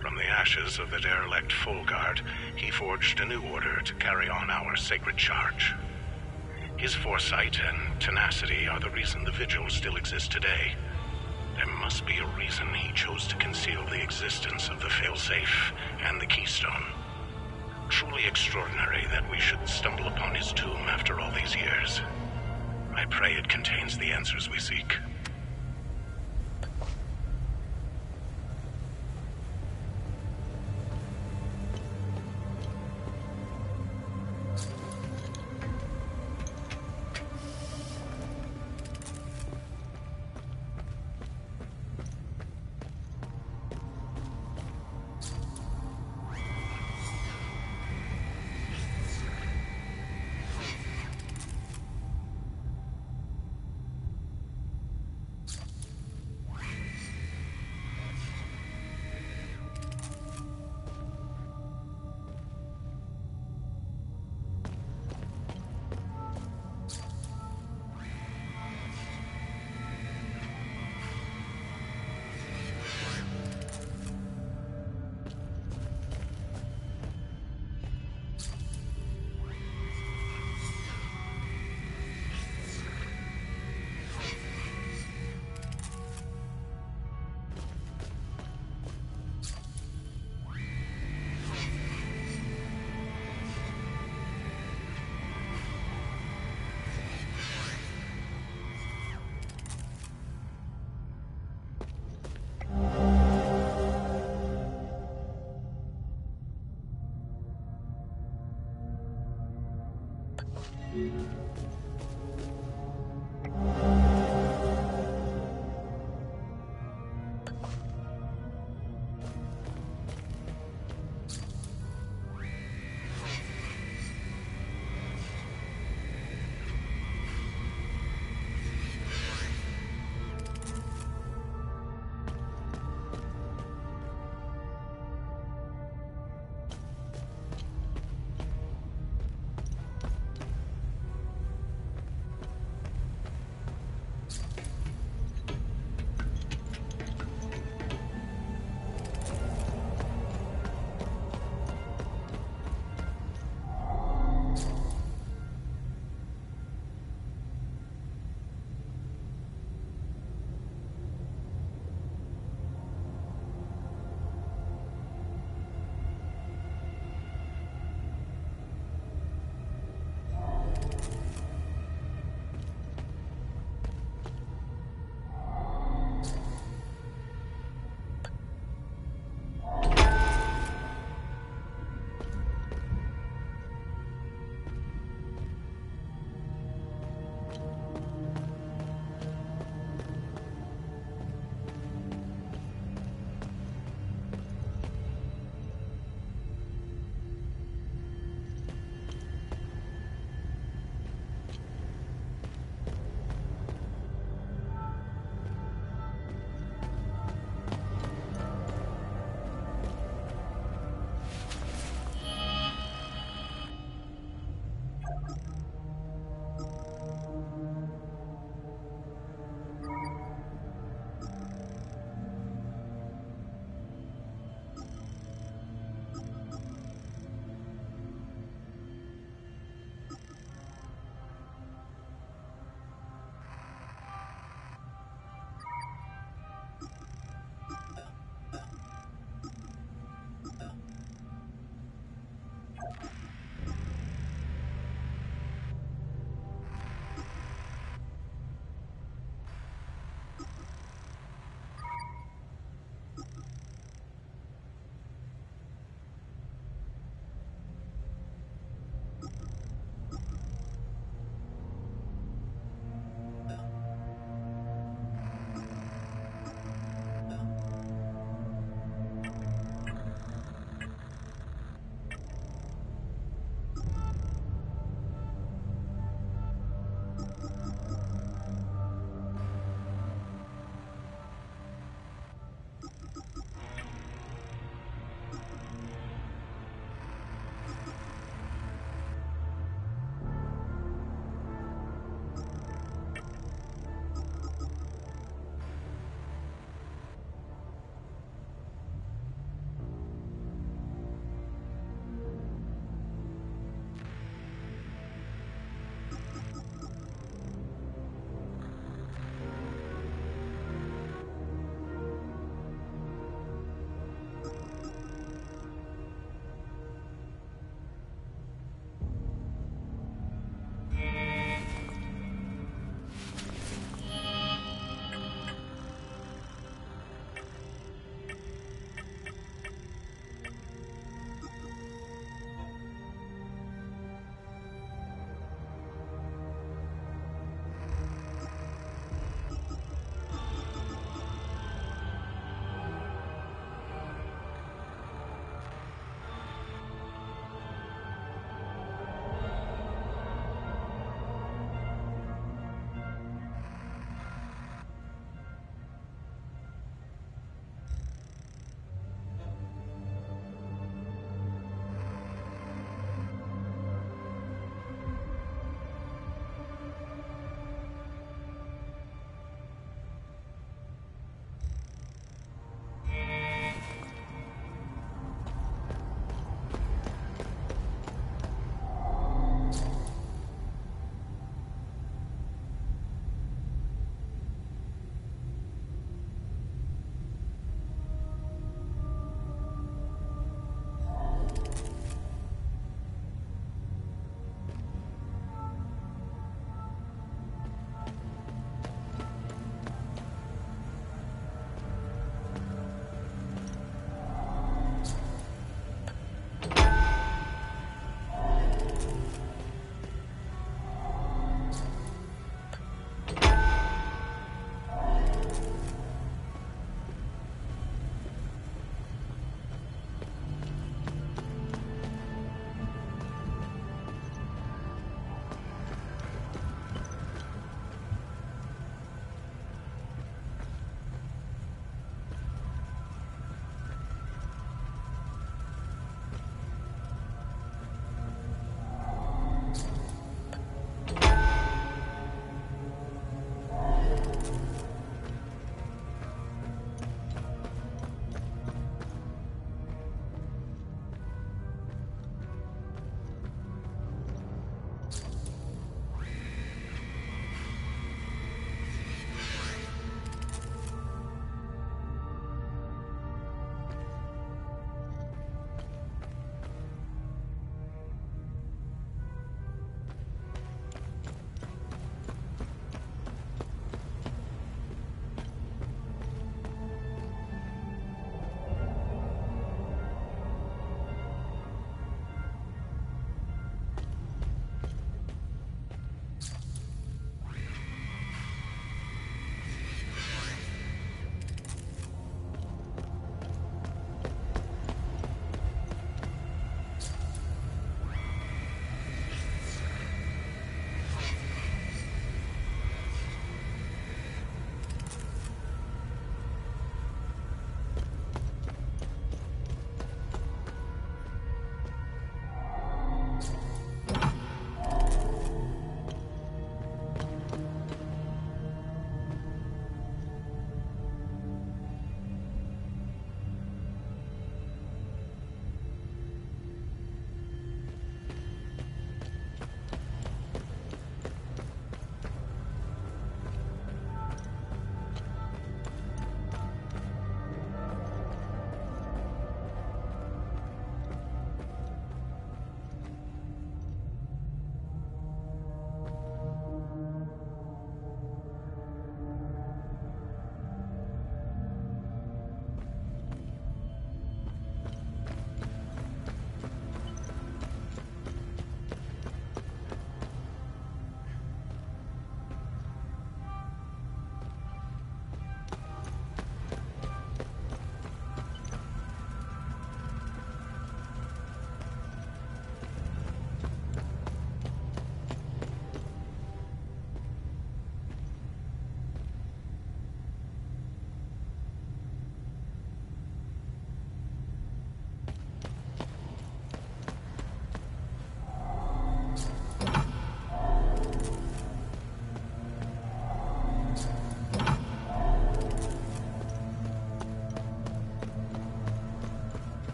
S2: From the ashes of the derelict Foal Guard, he forged a new order to carry on our sacred charge. His foresight and tenacity are the reason the Vigil still exists today. There must be a reason he chose to conceal the existence of the failsafe and the keystone. Truly extraordinary that we should stumble upon his tomb after all these years. I pray it contains the answers we seek.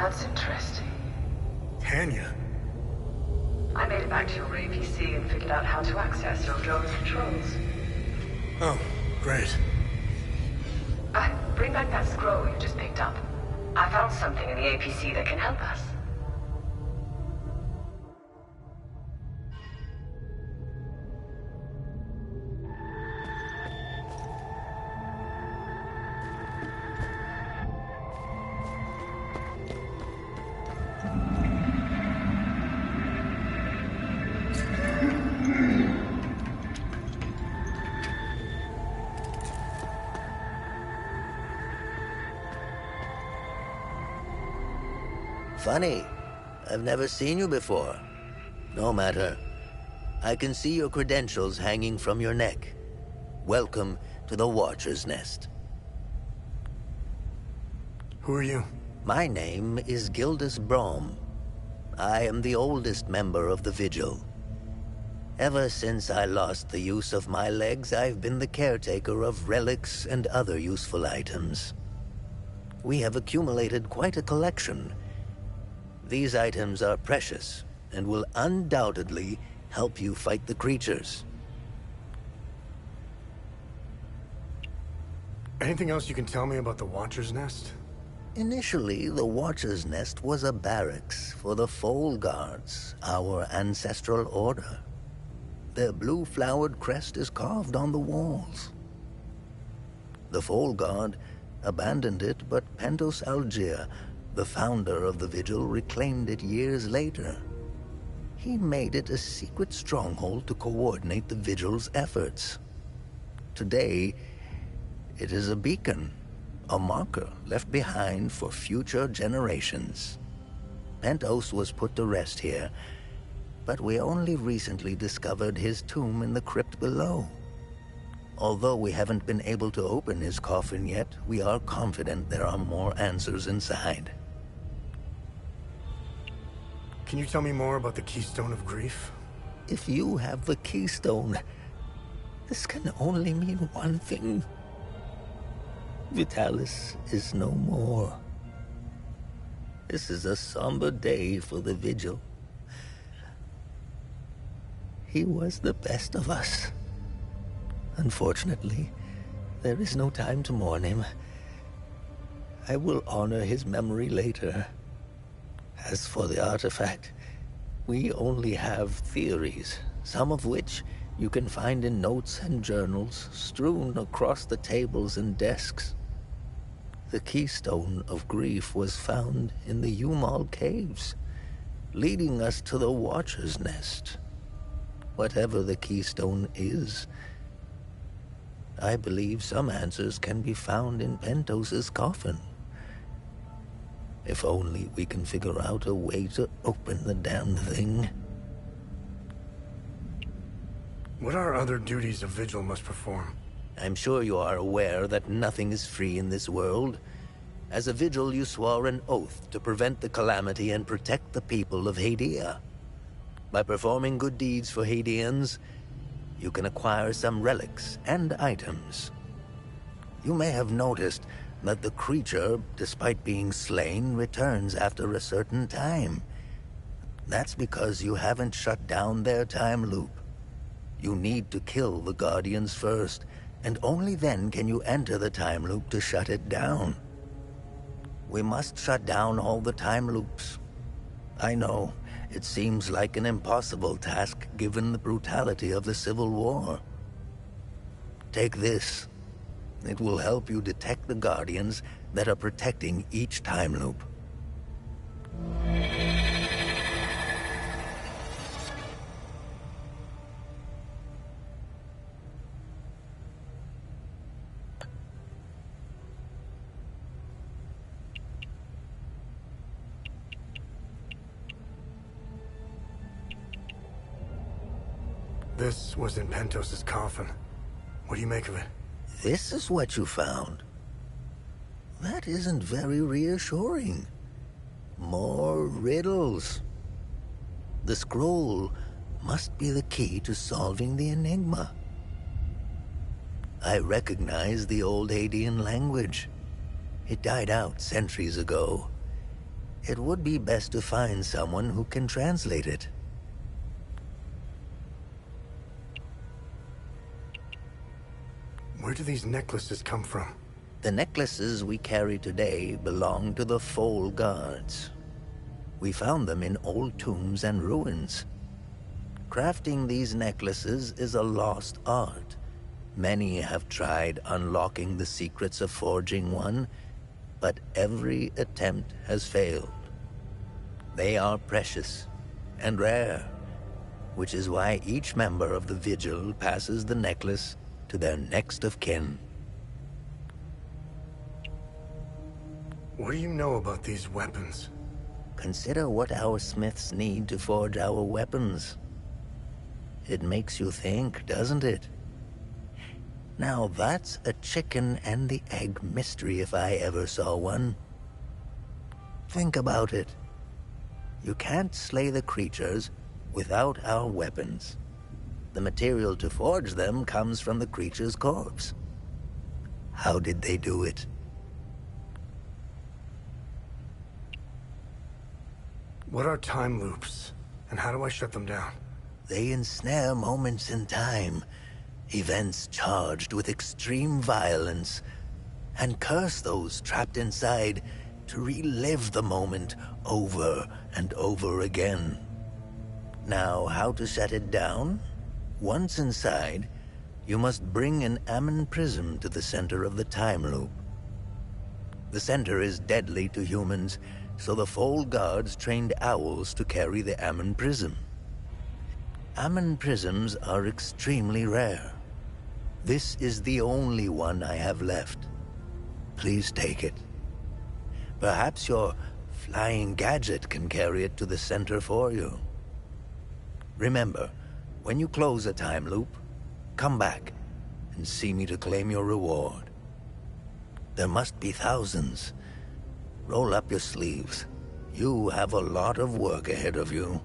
S14: That's interesting.
S9: Tanya?
S14: I made it back to your APC and figured out how to access your drone's controls.
S9: Oh, great.
S14: Bring back that scroll you just picked up. I found something in the APC that can help us.
S15: Funny. I've never seen you before. No matter. I can see your credentials hanging from your neck. Welcome to the Watcher's Nest.
S9: Who are you?
S15: My name is Gildas Brom. I am the oldest member of the Vigil. Ever since I lost the use of my legs, I've been the caretaker of relics and other useful items. We have accumulated quite a collection. These items are precious and will undoubtedly help you fight the creatures.
S9: Anything else you can tell me about the Watcher's Nest?
S15: Initially, the Watcher's Nest was a barracks for the Foal Guards, our ancestral order. Their blue-flowered crest is carved on the walls. The Foal Guard abandoned it, but Pentos Algier, the founder of the Vigil, reclaimed it years later. He made it a secret stronghold to coordinate the Vigil's efforts. Today, it is a beacon, a marker left behind for future generations. Pentos was put to rest here, but we only recently discovered his tomb in the crypt below. Although we haven't been able to open his coffin yet, we are confident there are more answers inside.
S9: Can you tell me more about the Keystone of Grief?
S15: If you have the Keystone, this can only mean one thing. Vitalis is no more. This is a somber day for the Vigil. He was the best of us. Unfortunately, there is no time to mourn him. I will honor his memory later. As for the artifact, we only have theories, some of which you can find in notes and journals strewn across the tables and desks. The Keystone of Grief was found in the Umal Caves, leading us to the Watcher's Nest. Whatever the Keystone is, I believe some answers can be found in Pentos's coffin. If only we can figure out a way to open the damn thing.
S9: What are other duties a Vigil must perform?
S15: I'm sure you are aware that nothing is free in this world. As a Vigil, you swore an oath to prevent the calamity and protect the people of Hadia. By performing good deeds for Hadians, you can acquire some relics and items. You may have noticed that the creature, despite being slain, returns after a certain time. That's because you haven't shut down their time loop. You need to kill the Guardians first, and only then can you enter the time loop to shut it down. We must shut down all the time loops. I know, it seems like an impossible task given the brutality of the Civil War. Take this. It will help you detect the Guardians that are protecting each time loop.
S9: This was in Pentos's coffin. What do you make of it?
S15: This is what you found. That isn't very reassuring. More riddles. The scroll must be the key to solving the enigma. I recognize the old Hadean language. It died out centuries ago. It would be best to find someone who can translate it.
S9: Where do these necklaces come from?
S15: The necklaces we carry today belong to the Foal Guards. We found them in old tombs and ruins. Crafting these necklaces is a lost art. Many have tried unlocking the secrets of forging one, but every attempt has failed. They are precious and rare, which is why each member of the Vigil passes the necklace to their next of kin.
S9: What do you know about these weapons?
S15: Consider what our smiths need to forge our weapons. It makes you think, doesn't it? Now that's a chicken and the egg mystery if I ever saw one. Think about it. You can't slay the creatures without our weapons. The material to forge them comes from the creature's corpse. How did they do it?
S9: What are time loops, and how do I shut them down?
S15: They ensnare moments in time, events charged with extreme violence, and curse those trapped inside to relive the moment over and over again. Now, how to shut it down? Once inside, you must bring an Ammon prism to the center of the time loop. The center is deadly to humans, so the Foal Guards trained owls to carry the Ammon prism. Ammon prisms are extremely rare. This is the only one I have left. Please take it. Perhaps your flying gadget can carry it to the center for you. Remember, when you close a time loop, come back and see me to claim your reward. There must be thousands. Roll up your sleeves. You have a lot of work ahead of you.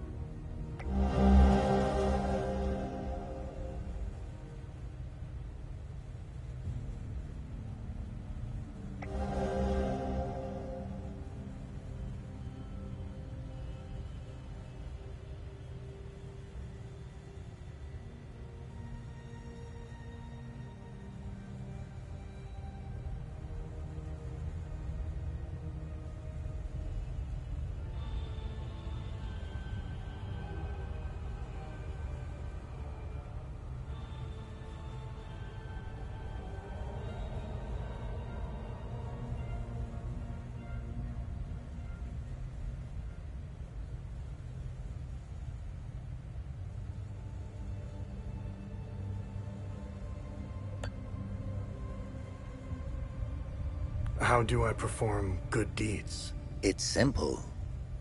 S9: How do I perform good deeds?
S15: It's simple.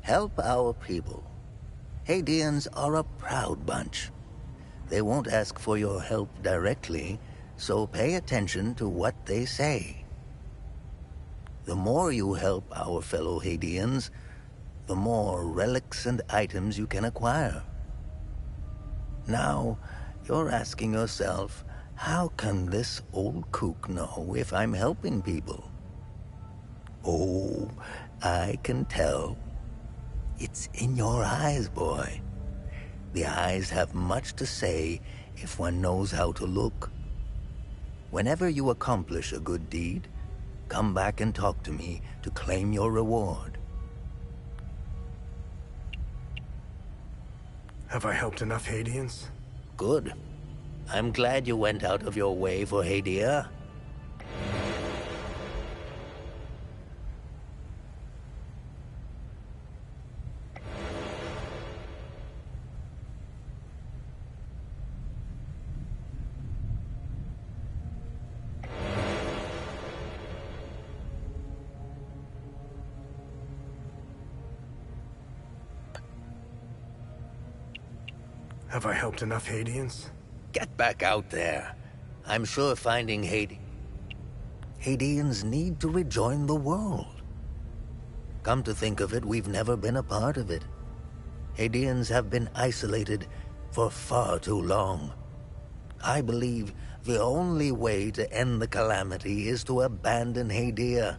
S15: Help our people. Hadeans are a proud bunch. They won't ask for your help directly, so pay attention to what they say. The more you help our fellow Hadeans, the more relics and items you can acquire. Now, you're asking yourself, how can this old kook know if I'm helping people? Oh, I can tell. It's in your eyes, boy. The eyes have much to say if one knows how to look. Whenever you accomplish a good deed, come back and talk to me to claim your reward.
S9: Have I helped enough Hadeans?
S15: Good. I'm glad you went out of your way for Hadia.
S9: Have I helped enough Hadeans?
S15: Get back out there. I'm sure finding Hadeans need to rejoin the world. Come to think of it, we've never been a part of it. Hadeans have been isolated for far too long. I believe the only way to end the calamity is to abandon Hadia.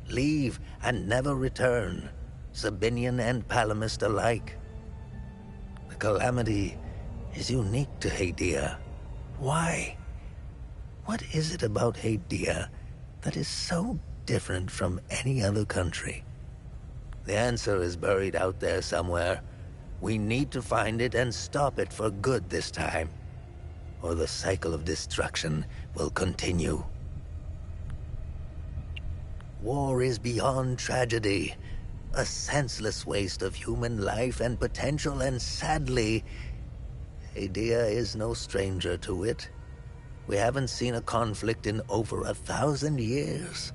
S15: Leave and never return. Sabinian and Palamist alike. The calamity is unique to Hadia. Why? What is it about Hadia that is so different from any other country? The answer is buried out there somewhere. We need to find it and stop it for good this time, or the cycle of destruction will continue. War is beyond tragedy, a senseless waste of human life and potential, and sadly, Hadia is no stranger to it. We haven't seen a conflict in over 1,000 years.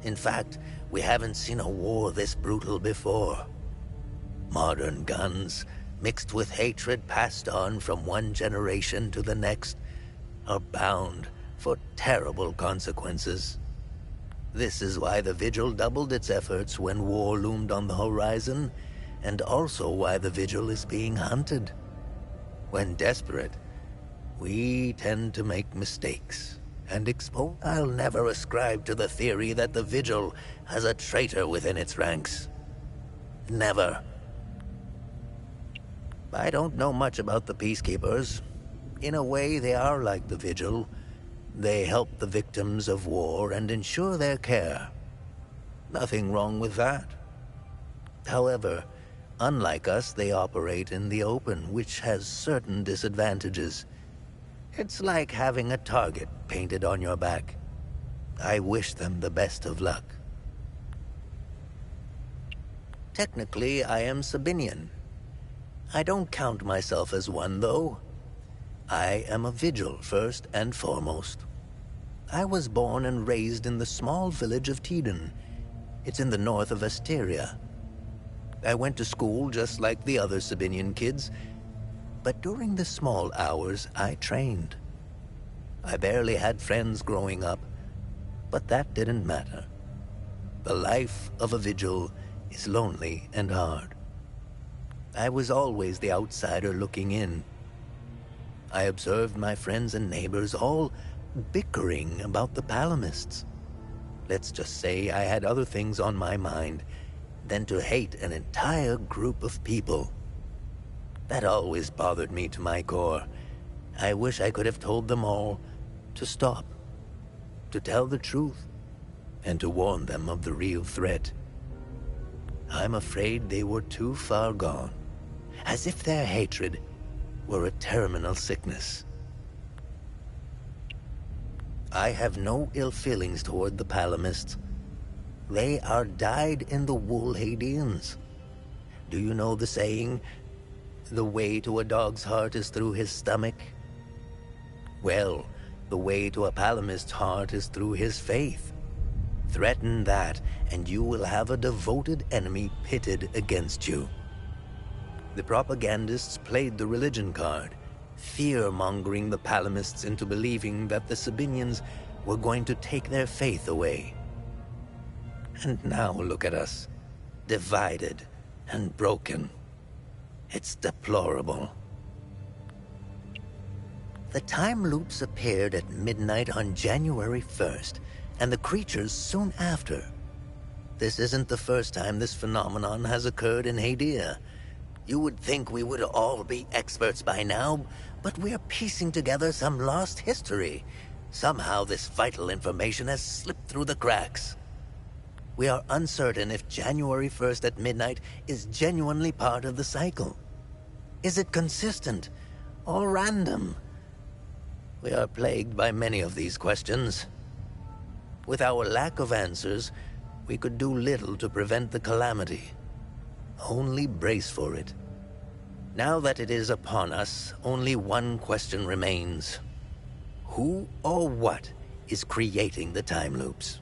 S15: In fact, we haven't seen a war this brutal before. Modern guns, mixed with hatred passed on from one generation to the next, are bound for terrible consequences. This is why the Vigil doubled its efforts when war loomed on the horizon, and also why the Vigil is being hunted. When desperate, we tend to make mistakes and expose. I'll never ascribe to the theory that the Vigil has a traitor within its ranks. Never. I don't know much about the Peacekeepers. In a way, they are like the Vigil. They help the victims of war and ensure their care. Nothing wrong with that. However, unlike us, they operate in the open, which has certain disadvantages. It's like having a target painted on your back. I wish them the best of luck. Technically, I am Sabinian. I don't count myself as one, though. I am a Vigil, first and foremost. I was born and raised in the small village of Teden. It's in the north of Asteria. I went to school just like the other Sabinian kids, but during the small hours, I trained. I barely had friends growing up, but that didn't matter. The life of a Vigil is lonely and hard. I was always the outsider looking in. I observed my friends and neighbors all bickering about the Palamists. Let's just say I had other things on my mind than to hate an entire group of people. That always bothered me to my core. I wish I could have told them all to stop, to tell the truth, and to warn them of the real threat. I'm afraid they were too far gone, as if their hatred were a terminal sickness. I have no ill feelings toward the Palamists. They are dyed-in-the-wool Hadeans. Do you know the saying, the way to a dog's heart is through his stomach? Well, the way to a Palamist's heart is through his faith. Threaten that, and you will have a devoted enemy pitted against you. The propagandists played the religion card, fear-mongering the Palamists into believing that the Sabinians were going to take their faith away. And now look at us, divided and broken. It's deplorable. The time loops appeared at midnight on January 1st, and the creatures soon after. This isn't the first time this phenomenon has occurred in Hadia. You would think we would all be experts by now, but we're piecing together some lost history. Somehow this vital information has slipped through the cracks. We are uncertain if January 1st at midnight is genuinely part of the cycle. Is it consistent or random? We are plagued by many of these questions. With our lack of answers, we could do little to prevent the calamity. Only brace for it. Now that it is upon us, only one question remains. Who or what is creating the time loops?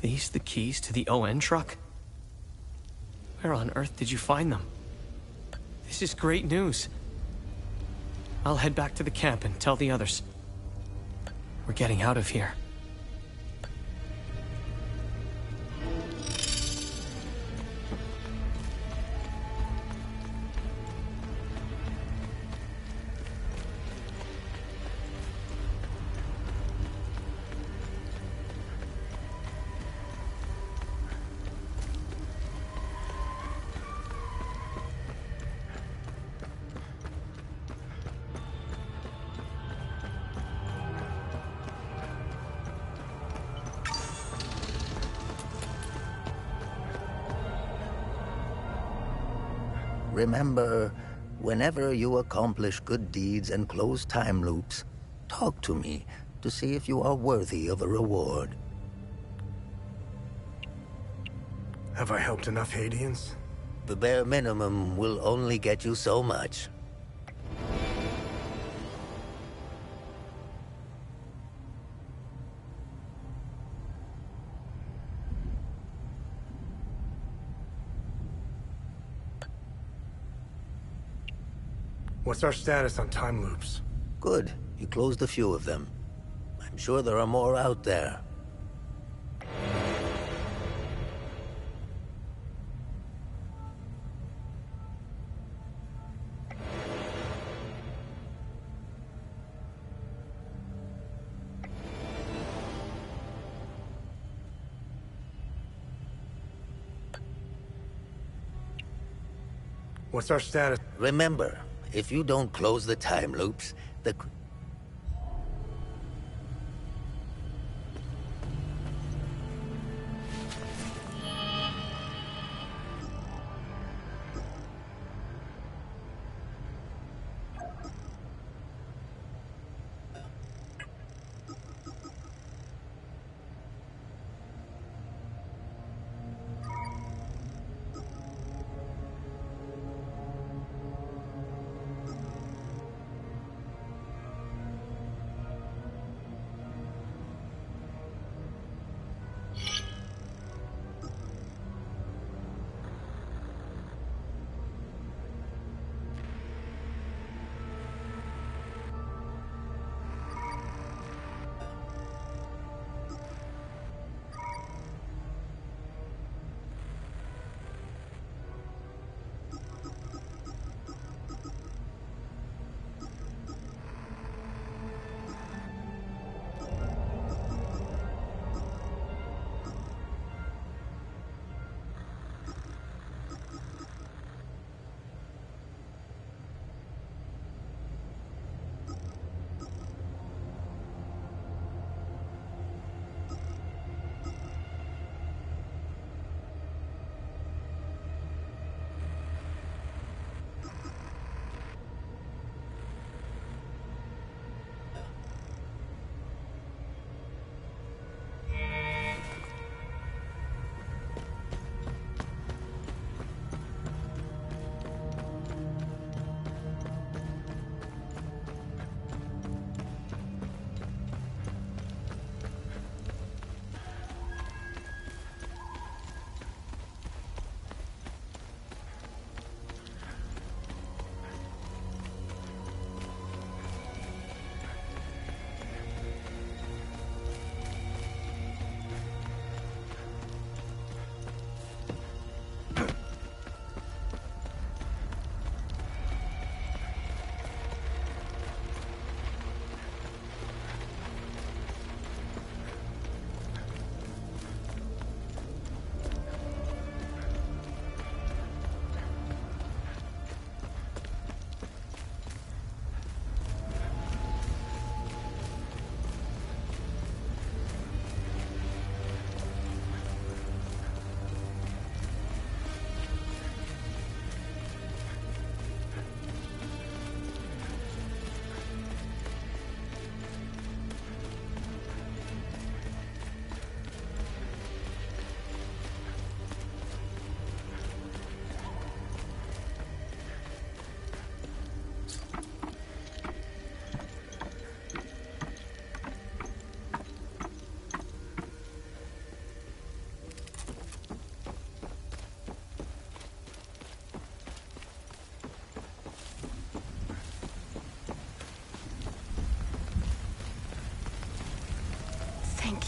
S3: these the keys to the ON truck? Where on earth did you find them? This is great news. I'll head back to the camp and tell the others. We're getting out of here.
S15: Remember, whenever you accomplish good deeds and close time loops, talk to me to see if you are worthy of a reward.
S9: Have I helped enough Haitians?
S15: The bare minimum will only get you so much.
S9: What's our status on time loops?
S15: Good. You closed a few of them. I'm sure there are more out there.
S9: What's our status?
S15: Remember, if you don't close the time loops, the...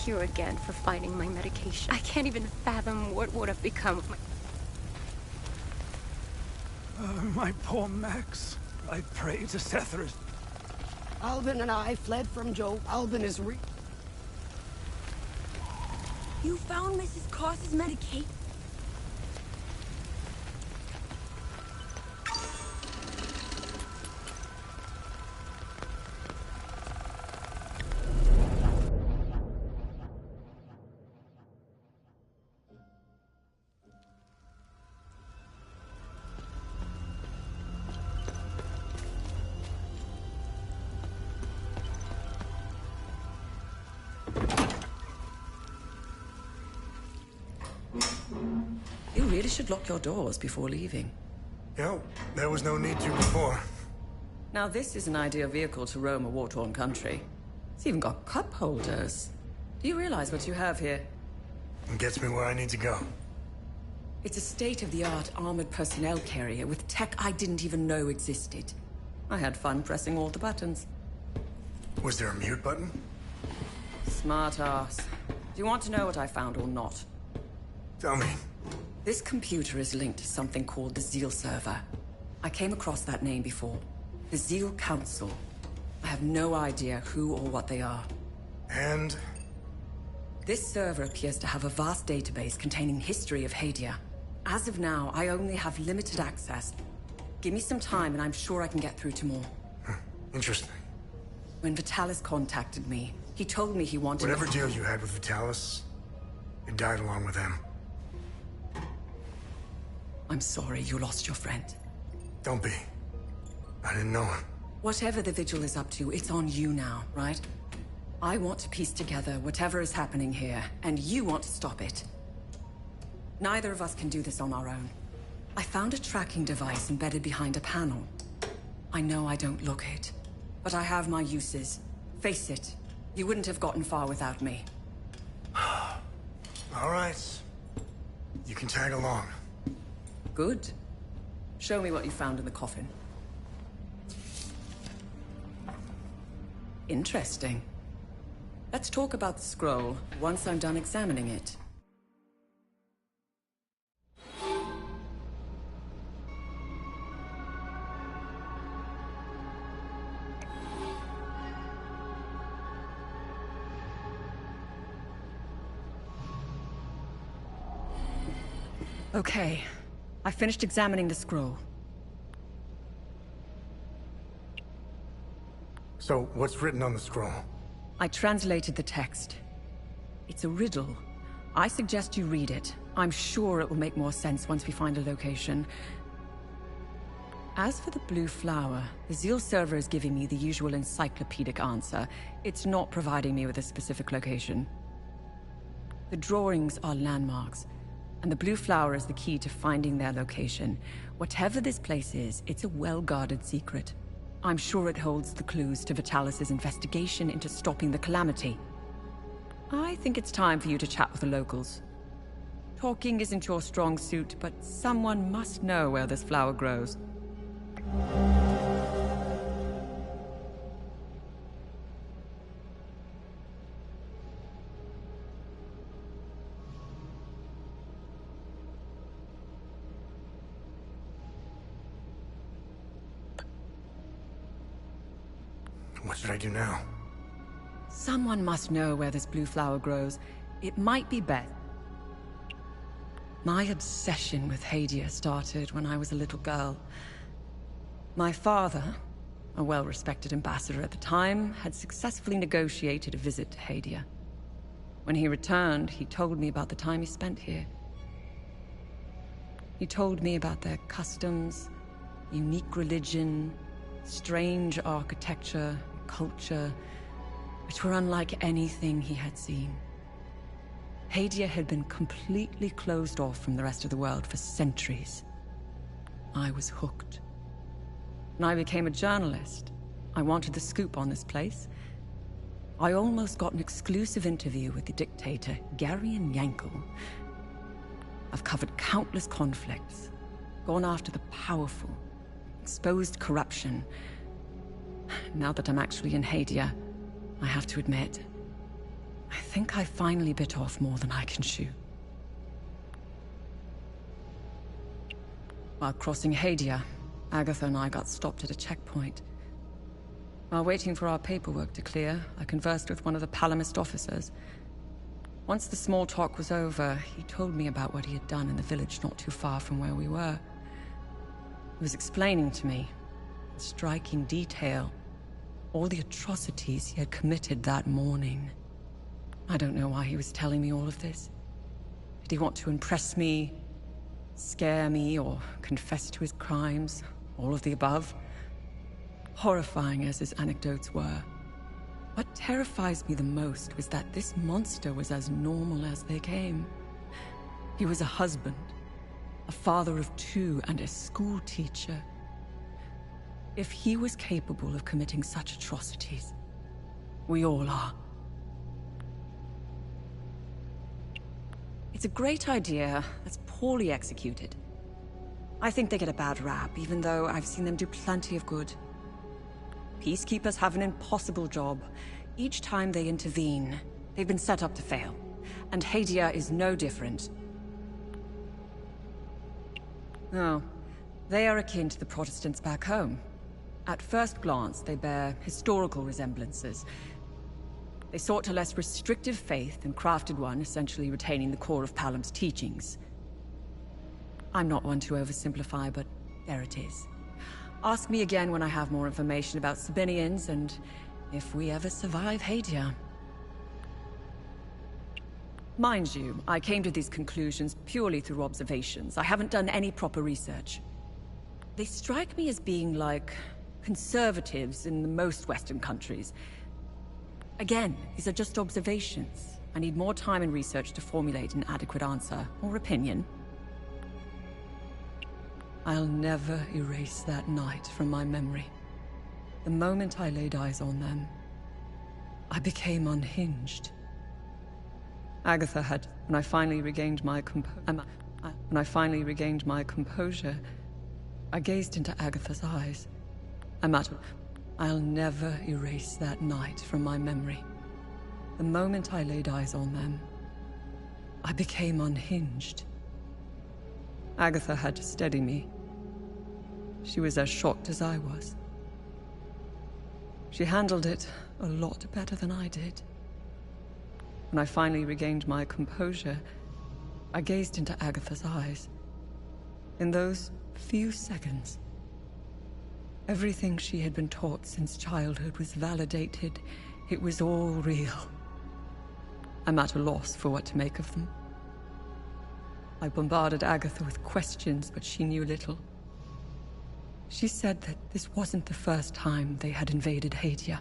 S10: here again for finding my medication. I can't even fathom what would have become of my...
S6: My poor Max. I pray to Setherus.
S12: Albin and I fled from Joe. Albin is
S11: You found Mrs. Cross's medication?
S16: You really should lock your doors before leaving.
S9: Yo, there was no need to before.
S16: Now this is an ideal vehicle to roam a war-torn country. It's even got cup holders. Do you realize what you have here?
S9: It gets me where I need to go.
S16: It's a state-of-the-art armored personnel carrier with tech I didn't even know existed. I had fun pressing all the buttons.
S9: Was there a mute button?
S16: Smart ass. Do you want to know what I found or not?
S9: Tell me.
S16: This computer is linked to something called the Zeal server. I came across that name before. The Zeal Council. I have no idea who or what they are.
S9: And?
S16: This server appears to have a vast database containing history of Hadia. As of now, I only have limited access. Give me some time and I'm sure I can get through to more.
S9: Interesting.
S16: When Vitalis contacted me, he told me he wanted...
S9: Whatever deal you had with Vitalis, it died along with him.
S16: I'm sorry you lost your friend.
S9: Don't be. I didn't know him.
S16: Whatever the Vigil is up to, it's on you now, right? I want to piece together whatever is happening here, and you want to stop it. Neither of us can do this on our own. I found a tracking device embedded behind a panel. I know I don't look it, but I have my uses. Face it, you wouldn't have gotten far without me.
S9: All right. You can tag along.
S16: Good. Show me what you found in the coffin. Interesting. Let's talk about the scroll once I'm done examining it.
S13: Okay. I finished examining the scroll.
S9: So, what's written on the scroll?
S13: I translated the text. It's a riddle. I suggest you read it. I'm sure it will make more sense once we find a location. As for the blue flower, the Zeal server is giving me the usual encyclopedic answer. It's not providing me with a specific location. The drawings are landmarks, and the blue flower is the key to finding their location. Whatever this place is, it's a well-guarded secret. I'm sure it holds the clues to Vitalis' investigation into stopping the calamity. I think it's time for you to chat with the locals. Talking isn't your strong suit, but someone must know where this flower grows.
S9: What should I do now?
S13: Someone must know where this blue flower grows. It might be Beth. My obsession with Hadia started when I was a little girl. My father, a well-respected ambassador at the time, had successfully negotiated a visit to Hadia. When he returned, he told me about the time he spent here. He told me about their customs, unique religion, strange architecture, culture, which were unlike anything he had seen. Hadia had been completely closed off from the rest of the world for centuries. I was hooked. When I became a journalist, I wanted the scoop on this place. I almost got an exclusive interview with the dictator, Garion Yankel. I've covered countless conflicts, gone after the powerful, exposed corruption. Now that I'm actually in Hadia, I have to admit, I think I finally bit off more than I can chew. While crossing Hadia, Agatha and I got stopped at a checkpoint. While waiting for our paperwork to clear, I conversed with one of the Palamist officers. Once the small talk was over, he told me about what he had done in the village not too far from where we were. He was explaining to me, in striking detail, all the atrocities he had committed that morning. I don't know why he was telling me all of this. Did he want to impress me, scare me, or confess to his crimes? All of the above? Horrifying as his anecdotes were, what terrifies me the most was that this monster was as normal as they came. He was a husband, a father of 2, and a school teacher. If he was capable of committing such atrocities, we all are. It's a great idea that's poorly executed. I think they get a bad rap, even though I've seen them do plenty of good. Peacekeepers have an impossible job. Each time they intervene, they've been set up to fail. And Hadia is no different. Oh, they are akin to the Protestants back home. At first glance, they bear historical resemblances. They sought a less restrictive faith and crafted one, essentially retaining the core of Palam's teachings. I'm not one to oversimplify, but there it is. Ask me again when I have more information about Sabinians and if we ever survive Hadia. Mind you, I came to these conclusions purely through observations. I haven't done any proper research. They strike me as being like conservatives in the most Western countries. Again, these are just observations. I need more time and research to formulate an adequate answer or opinion. I'll never erase that night from my memory. The moment I laid eyes on them, I became unhinged. Agatha had, when I finally regained my composure, I gazed into Agatha's eyes. I'll never erase that night from my memory. The moment I laid eyes on them, I became unhinged. Agatha had to steady me. She was as shocked as I was. She handled it a lot better than I did. When I finally regained my composure, I gazed into Agatha's eyes. In those few seconds, everything she had been taught since childhood was validated. It was all real. I'm at a loss for what to make of them. I bombarded Agatha with questions, but she knew little. She said that this wasn't the first time they had invaded Hadia.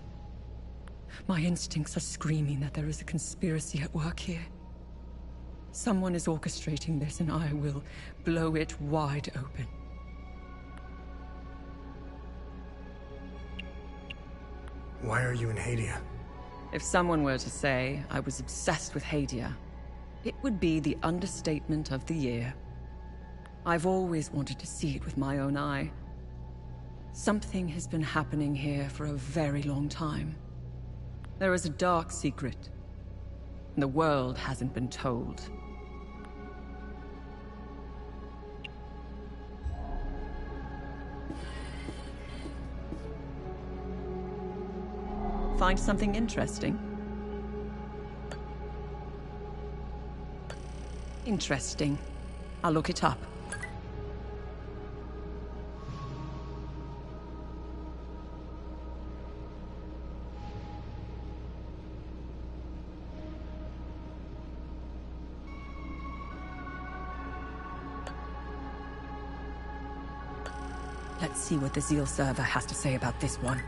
S13: My instincts are screaming that there is a conspiracy at work here. Someone is orchestrating this, and I will blow it wide open.
S9: Why are you in Hadia?
S13: If someone were to say I was obsessed with Hadia, it would be the understatement of the year. I've always wanted to see it with my own eye. Something has been happening here for a very long time. There is a dark secret, and the world hasn't been told. Find something interesting? Interesting. I'll look it up. Let's see what the Zeal server has to say about this one.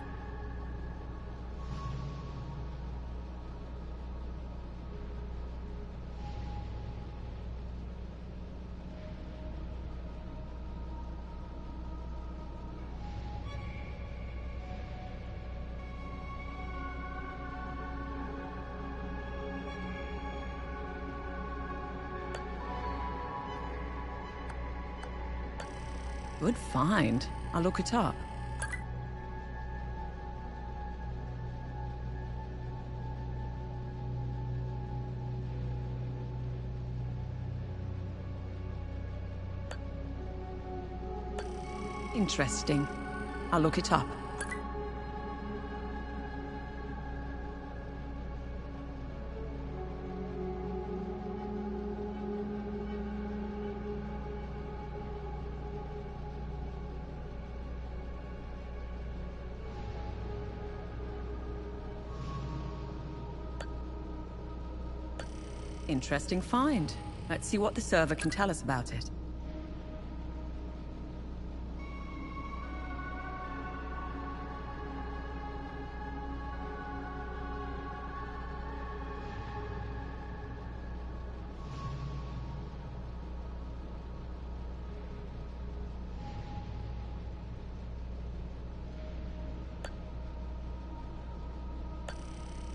S13: Good find. I'll look it up. Interesting. I'll look it up. Interesting find. Let's see what the server can tell us about it.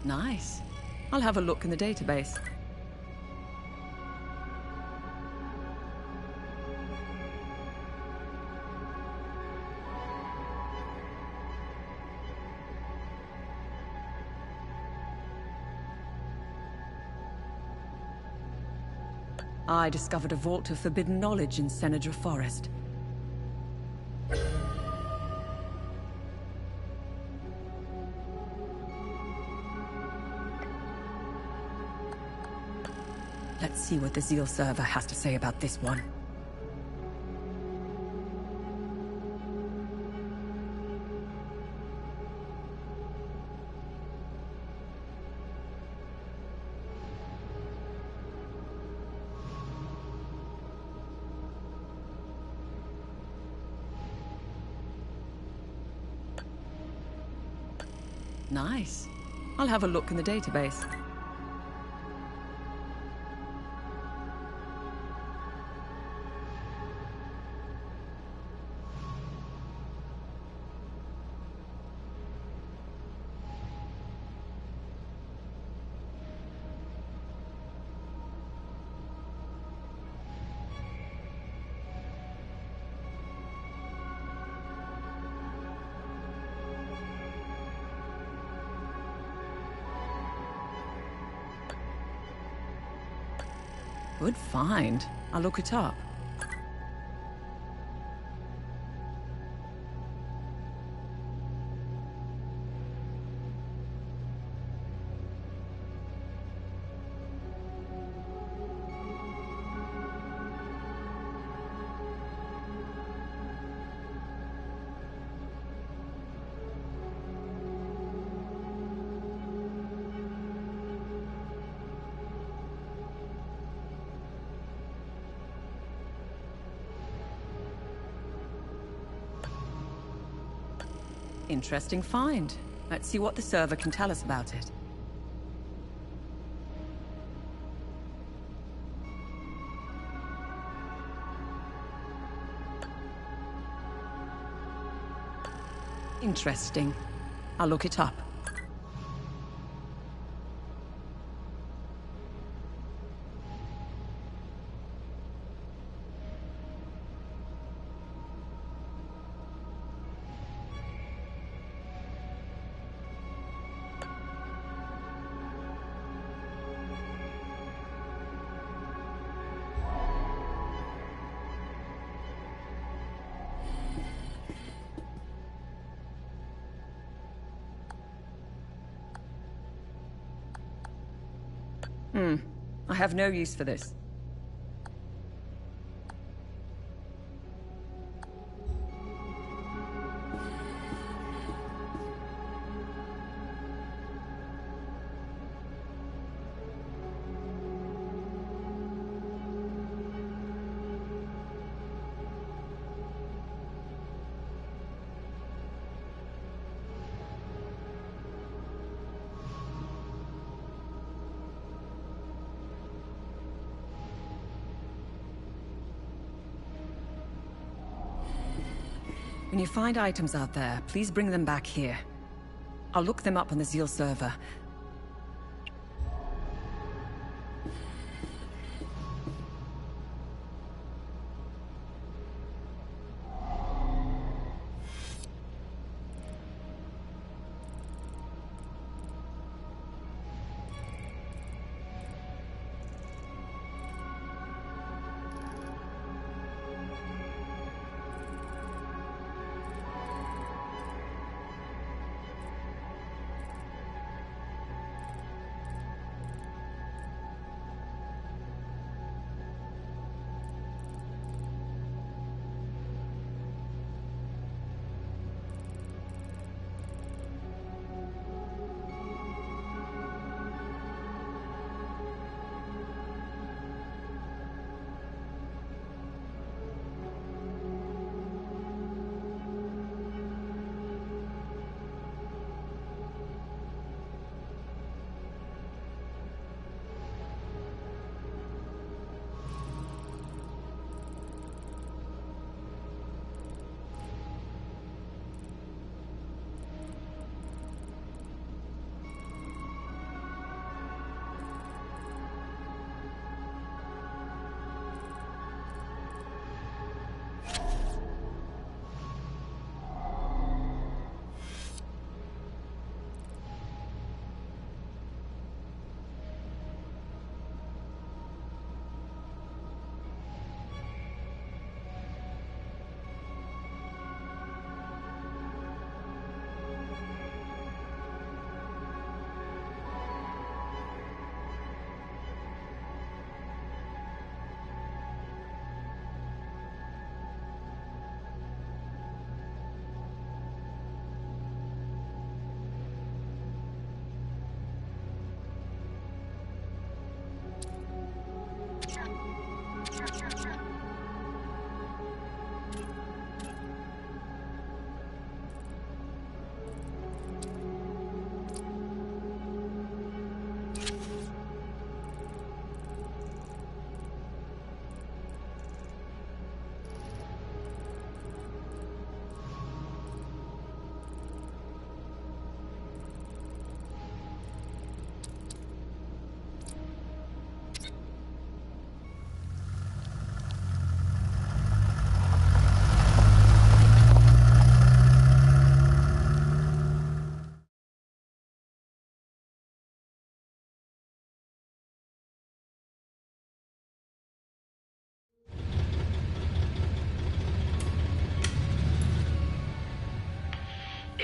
S13: Nice. I'll have a look in the database. I discovered a vault of forbidden knowledge in Senedra Forest. Let's see what the Zeal server has to say about this one. Nice. I'll have a look in the database. Good find. I'll look it up. Interesting find. Let's see what the server can tell us about it. Interesting. I'll look it up. I have no use for this. When you find items out there, please bring them back here. I'll look them up on the Zeal server.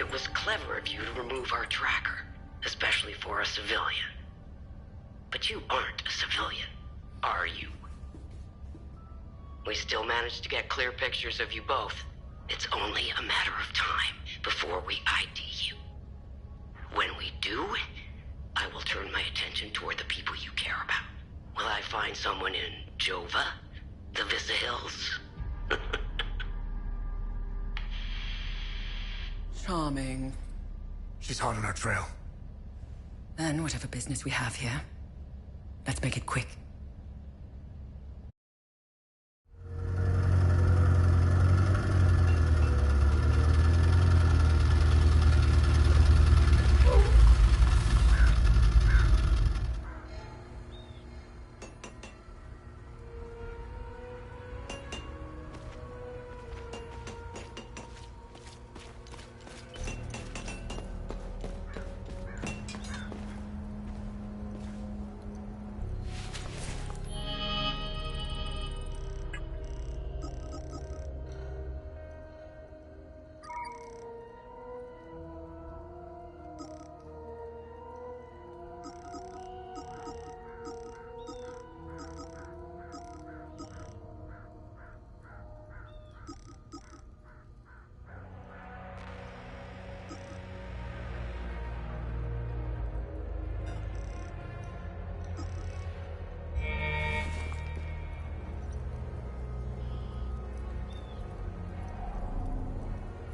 S17: It was clever of you to remove our tracker, especially for a civilian. But you aren't a civilian, are you? We still managed to get clear pictures of you both. It's only a matter of time before we ID you. When we do, I will turn my attention toward the people you care about. Will I find someone in Jova? The Vista Hills?
S16: Charming.
S9: She's hot on our trail.
S16: Then whatever business we have here, let's make it quick.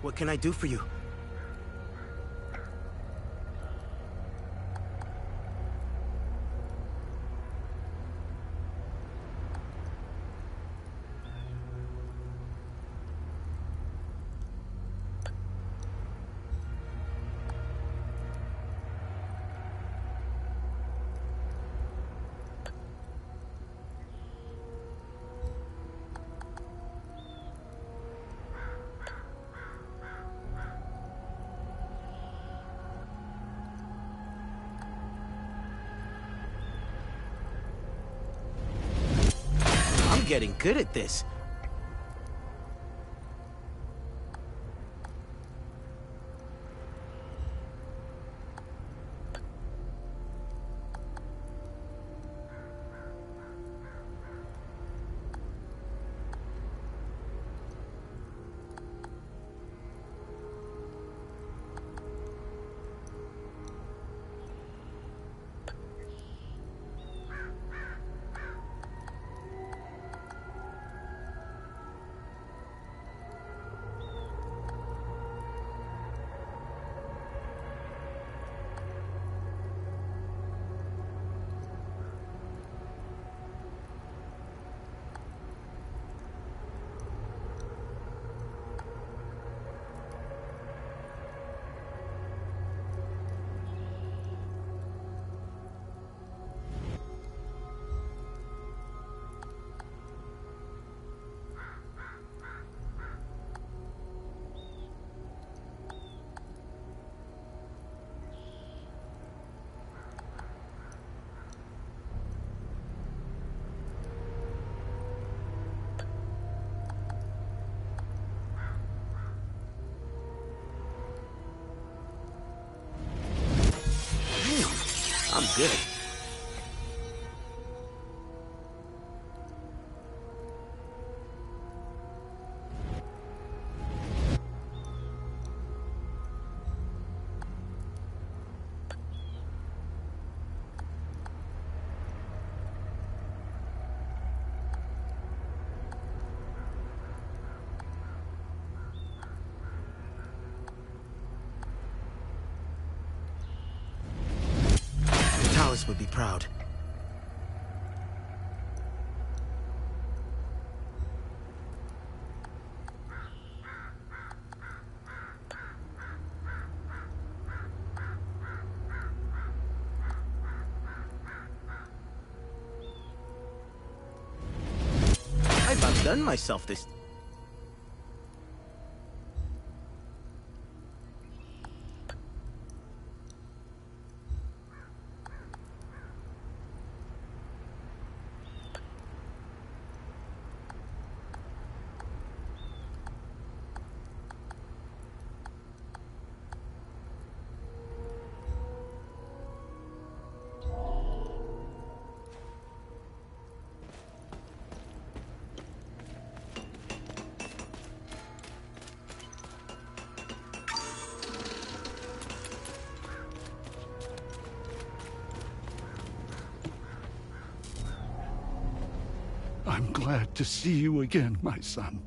S18: What can I do for you? I'm getting good at this. I'm good. Talus would be proud. I've outdone myself this...
S6: I'm glad to see you again, my son.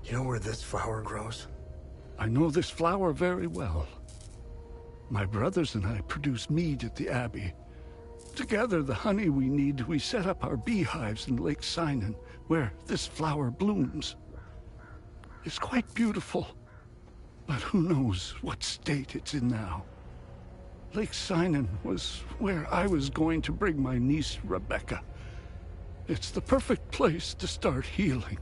S9: You know where this flower grows?
S6: I know this flower very well. My brothers and I produce mead at the Abbey. Together, the honey we need, we set up our beehives in Lake Sinan, where this flower blooms. It's quite beautiful, but who knows what state it's in now. Lake Sinan was where I was going to bring my niece, Rebecca. It's the perfect place to start healing.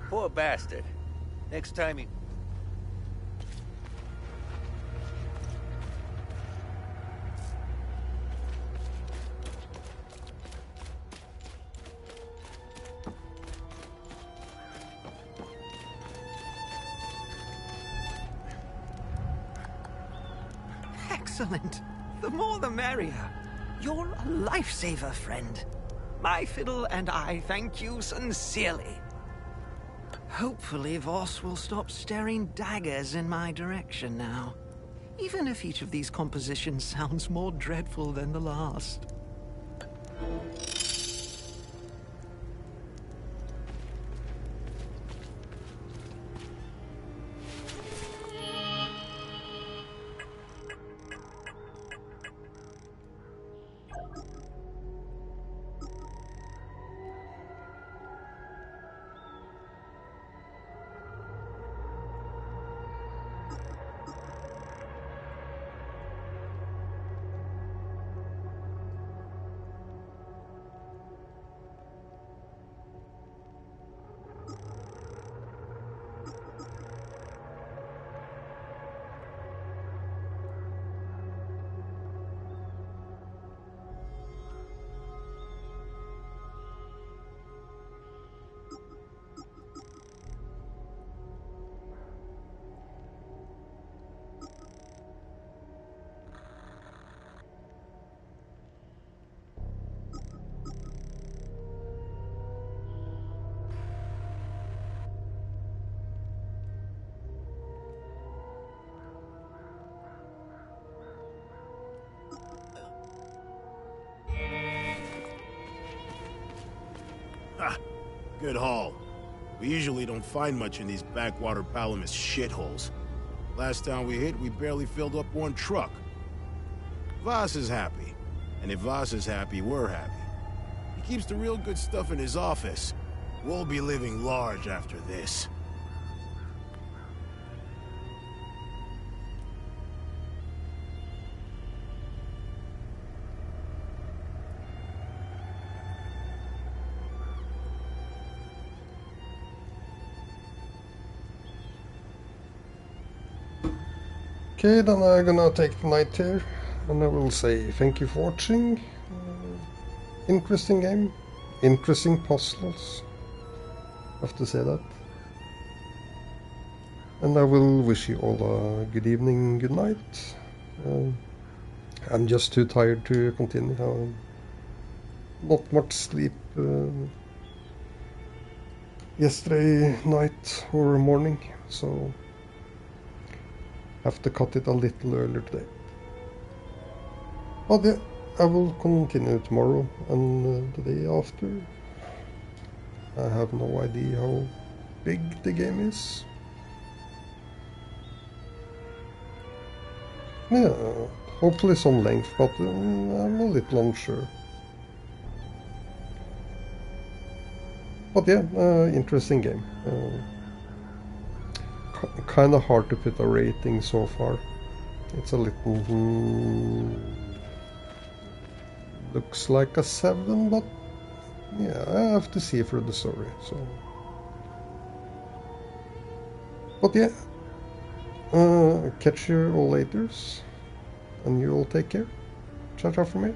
S15: Poor bastard. Next time he...
S19: Excellent. The more the merrier. You're a lifesaver, friend. My fiddle and I thank you sincerely. Hopefully Voss will stop staring daggers in my direction now. Even if each of these compositions sounds more dreadful than the last.
S20: Good haul. We usually don't find much in these backwater Palamas shitholes. Last time we hit, we barely filled up one truck. Voss is happy. And if Voss is happy, we're happy. He keeps the real good stuff in his office. We'll be living large after this.
S19: Okay, then I'm gonna take the night here, and I will say thank you for watching. Interesting game, interesting puzzles, have to say that. And I will wish you all a good evening, good night. I'm just too tired to continue. Not much sleep yesterday night or morning, so have to cut it a little earlier today. But yeah, I will continue tomorrow and the day after. I have no idea how big the game is. Yeah, hopefully some length, but I'm a little unsure. But yeah, interesting game. Kind of hard to put a rating so far. It's a little looks like a 7, but yeah, I have to see through the story. So, but yeah, catch you all later, and you all take care. Ciao, ciao from me.